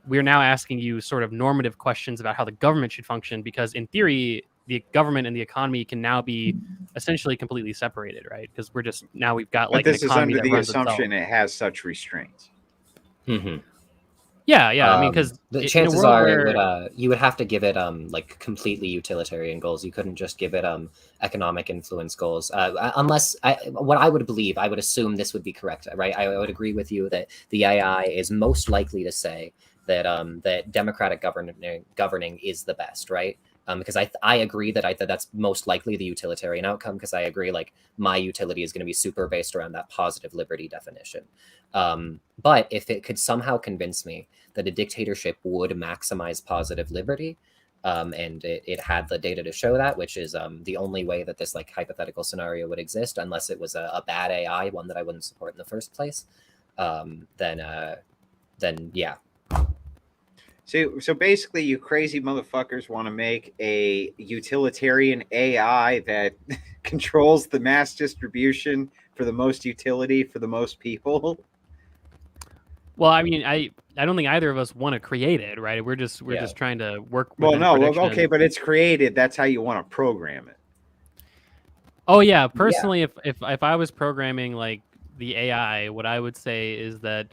We're now asking you sort of normative questions about how the government should function, because in theory, the government and the economy can now be essentially completely separated, right? Because we've got like but this an economy is under that the runs assumption itself. it has such restraints. Mm-hmm. Yeah. I mean, because the chances are you would have to give it like completely utilitarian goals. You couldn't just give it economic influence goals, unless what I would believe, I would assume this would be correct, right? I would agree with you that the AI is most likely to say that that democratic governing is the best, right? Because I agree that that's most likely the utilitarian outcome, because I agree like my utility is going to be super based around that positive liberty definition. But if it could somehow convince me that a dictatorship would maximize positive liberty, and it had the data to show that, which is the only way that this like hypothetical scenario would exist, unless it was a bad AI, one that I wouldn't support in the first place, then yeah. So basically, you crazy motherfuckers want to make a utilitarian AI that controls the mass distribution for the most utility for the most people. Well, I mean, I don't think either of us want to create it, right? We're just trying to work. Well, no, prediction. okay, but it's created. That's how you want to program it. Oh yeah, personally, if I was programming like the AI, what I would say is that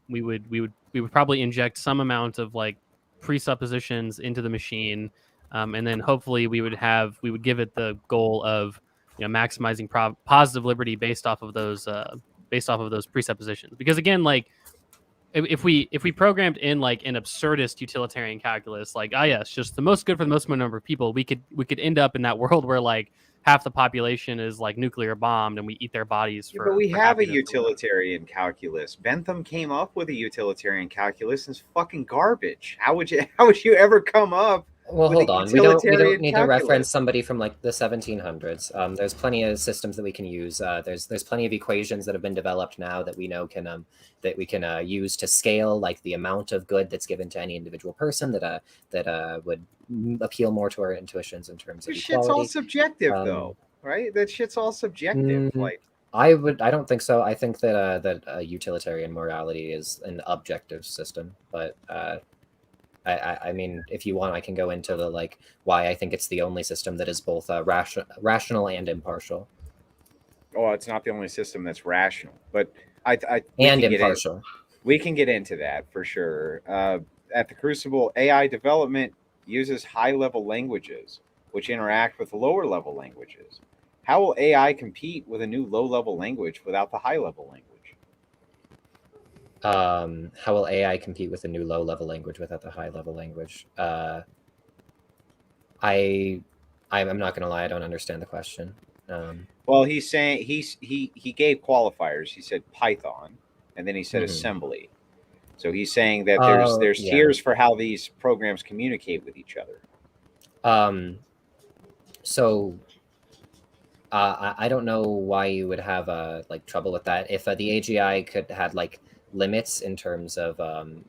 we would probably inject some amount of like presuppositions into the machine, and then hopefully we would give it the goal of maximizing positive liberty based off of those presuppositions. Because again, like if we programmed in like an absurdist utilitarian calculus, like yes, just the most good for the most number of people, we could end up in that world where like half the population is like nuclear bombed and we eat their bodies for. But we have a happiness or whatever. utilitarian calculus. Bentham came up with a utilitarian calculus, and it's fucking garbage. How would you ever come up? Well, with hold a on. We don't utilitarian need to calculus? reference somebody from like the 1700s. There's plenty of systems that we can use. There's plenty of equations that have been developed now that we know can that we can use to scale like the amount of good that's given to any individual person that would appeal more to our intuitions in terms of This equality. shit's all subjective, though, right? That shit's all subjective. Like, I don't think so. I think that utilitarian morality is an objective system, but I mean, if you want, I can go into the like why I think it's the only system that is both rational and impartial. Oh, it's not the only system that's rational, but and impartial. We can get into that for sure. At the Crucible, AI development uses high-level languages which interact with lower-level languages. How will AI compete with a new low-level language without the high-level language? How will AI compete with a new low-level language without the high-level language? I'm not going to lie, I don't understand the question. Well, he's saying he gave qualifiers. He said Python, and then he said assembly. So he's saying that there's tiers for how these programs communicate with each other. So I don't know why you would have like trouble with that. If the AGI could had like limits in terms of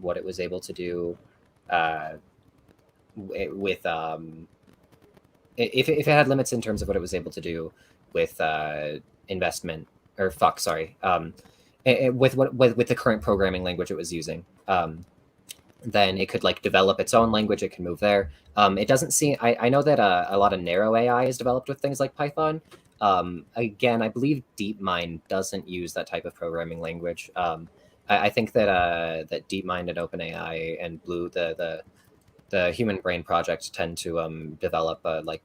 what it was able to do with if it had limits in terms of what it was able to do with investment or with the current programming language it was using, then it could like develop its own language. It can move there. It doesn't seem. I know that a lot of narrow AI is developed with things like Python. Again, I believe DeepMind doesn't use that type of programming language. I think that DeepMind and OpenAI and Blue, the Human Brain Project, tend to develop like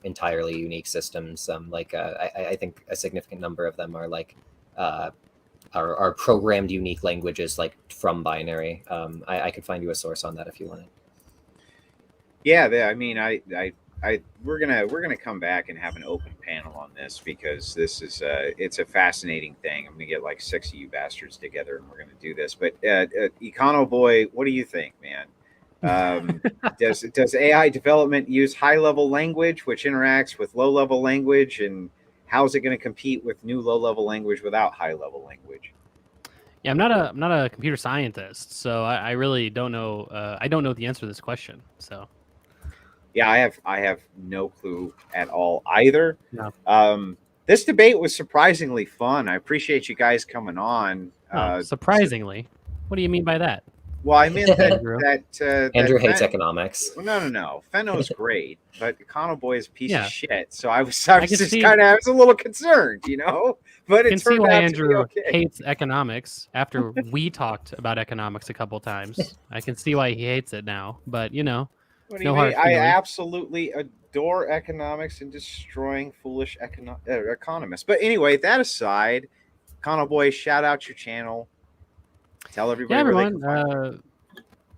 entirely unique systems. I think a significant number of them are like are programmed unique languages, like from binary. I could find you a source on that if you want it. Yeah, I mean, we're gonna come back and have an open panel on this because this is it's a fascinating thing. I'm gonna get like 6 of you bastards together and we're gonna do this. But Econoboy, what do you think, man? Does AI development use high level language which interacts with low level language, and how is it going to compete with new low level language without high level language? Yeah, I'm not a computer scientist, so I really don't know. I don't know the answer to this question. So yeah, I have no clue at all either. No. This debate was surprisingly fun. I appreciate you guys coming on. Surprisingly, what do you mean by that? Well, I meant Andrew hates economics. Well, no. Phenom's great, but Econoboy is a piece of shit. So I was I was a little concerned, you know. But it turned out Andrew to be okay. hates economics after we talked about economics a couple times. I can see why he hates it now, but you know, What do you mean? I absolutely adore economics and destroying foolish economists. But anyway, that aside, Econoboy, shout out your channel. Tell everybody where they can find you.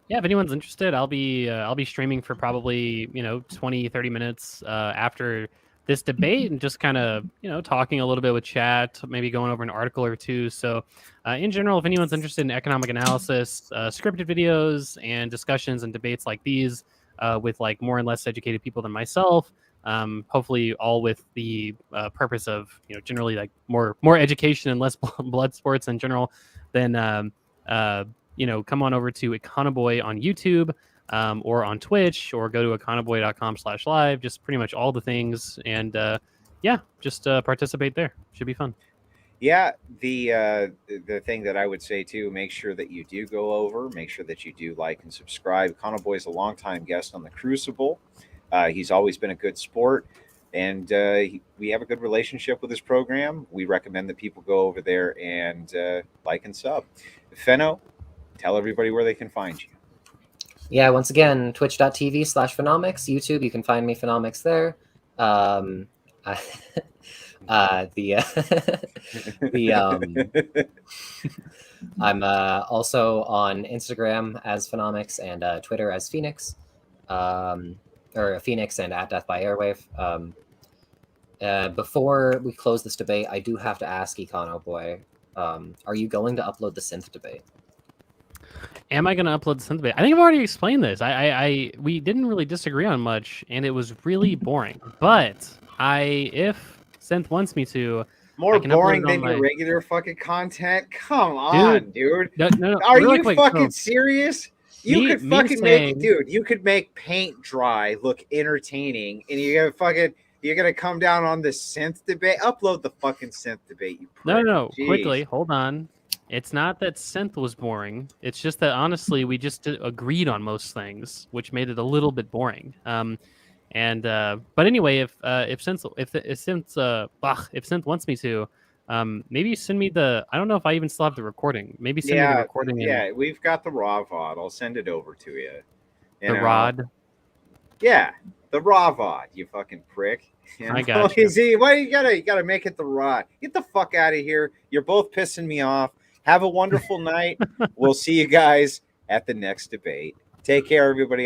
Yeah, if anyone's interested, I'll be streaming for probably 20-30 minutes after this debate, and just kind of talking a little bit with chat, maybe going over an article or two. So in general, if anyone's interested in economic analysis, scripted videos and discussions and debates like these with like more and less educated people than myself, hopefully all with the purpose of generally like more education and less blood sports in general, then come on over to Econoboy on YouTube or on Twitch, or go to econoboy.com/live. Just pretty much all the things, and just participate there. Should be fun. Yeah, the thing that I would say too, make sure that you do go over, make sure that you do like and subscribe. Econoboy is a longtime guest on the Crucible. He's always been a good sport, and we have a good relationship with his program. We recommend that people go over there and like and sub. Pheno, tell everybody where they can find you. Yeah, once again, twitch.tv/Phenomx, YouTube, you can find me Phenomx there. I'm also on Instagram as Phenomx and Twitter as Phoenix, or Phoenix and at Death by Airwave. Before we close this debate, I do have to ask Econoboy, are you going to upload the synth debate? Am I going to upload the synth debate? I think I've already explained this. We didn't really disagree on much, and it was really boring. But if synth wants me to, More I can upload boring it on than your my- regular fucking content? Come on, dude. No, Are real you quick, fucking no. serious? You Me- could me fucking saying- make, dude, you could make paint dry look entertaining, and you're gonna come down on the synth debate? Upload the fucking synth debate, you prick. No. Jeez. Quickly, hold on. It's not that synth was boring. It's just that honestly, we just agreed on most things, which made it a little bit boring. But anyway, if synth wants me to, maybe send me the. I don't know if I even still have the recording. Maybe send me the recording. Yeah, we've got the raw VOD. I'll send it over to you. The rod. Yeah, the raw VOD, you fucking prick. I got you. See, why you gotta make it the raw? Get the fuck out of here. You're both pissing me off. Have a wonderful night. We'll see you guys at the next debate. Take care, everybody.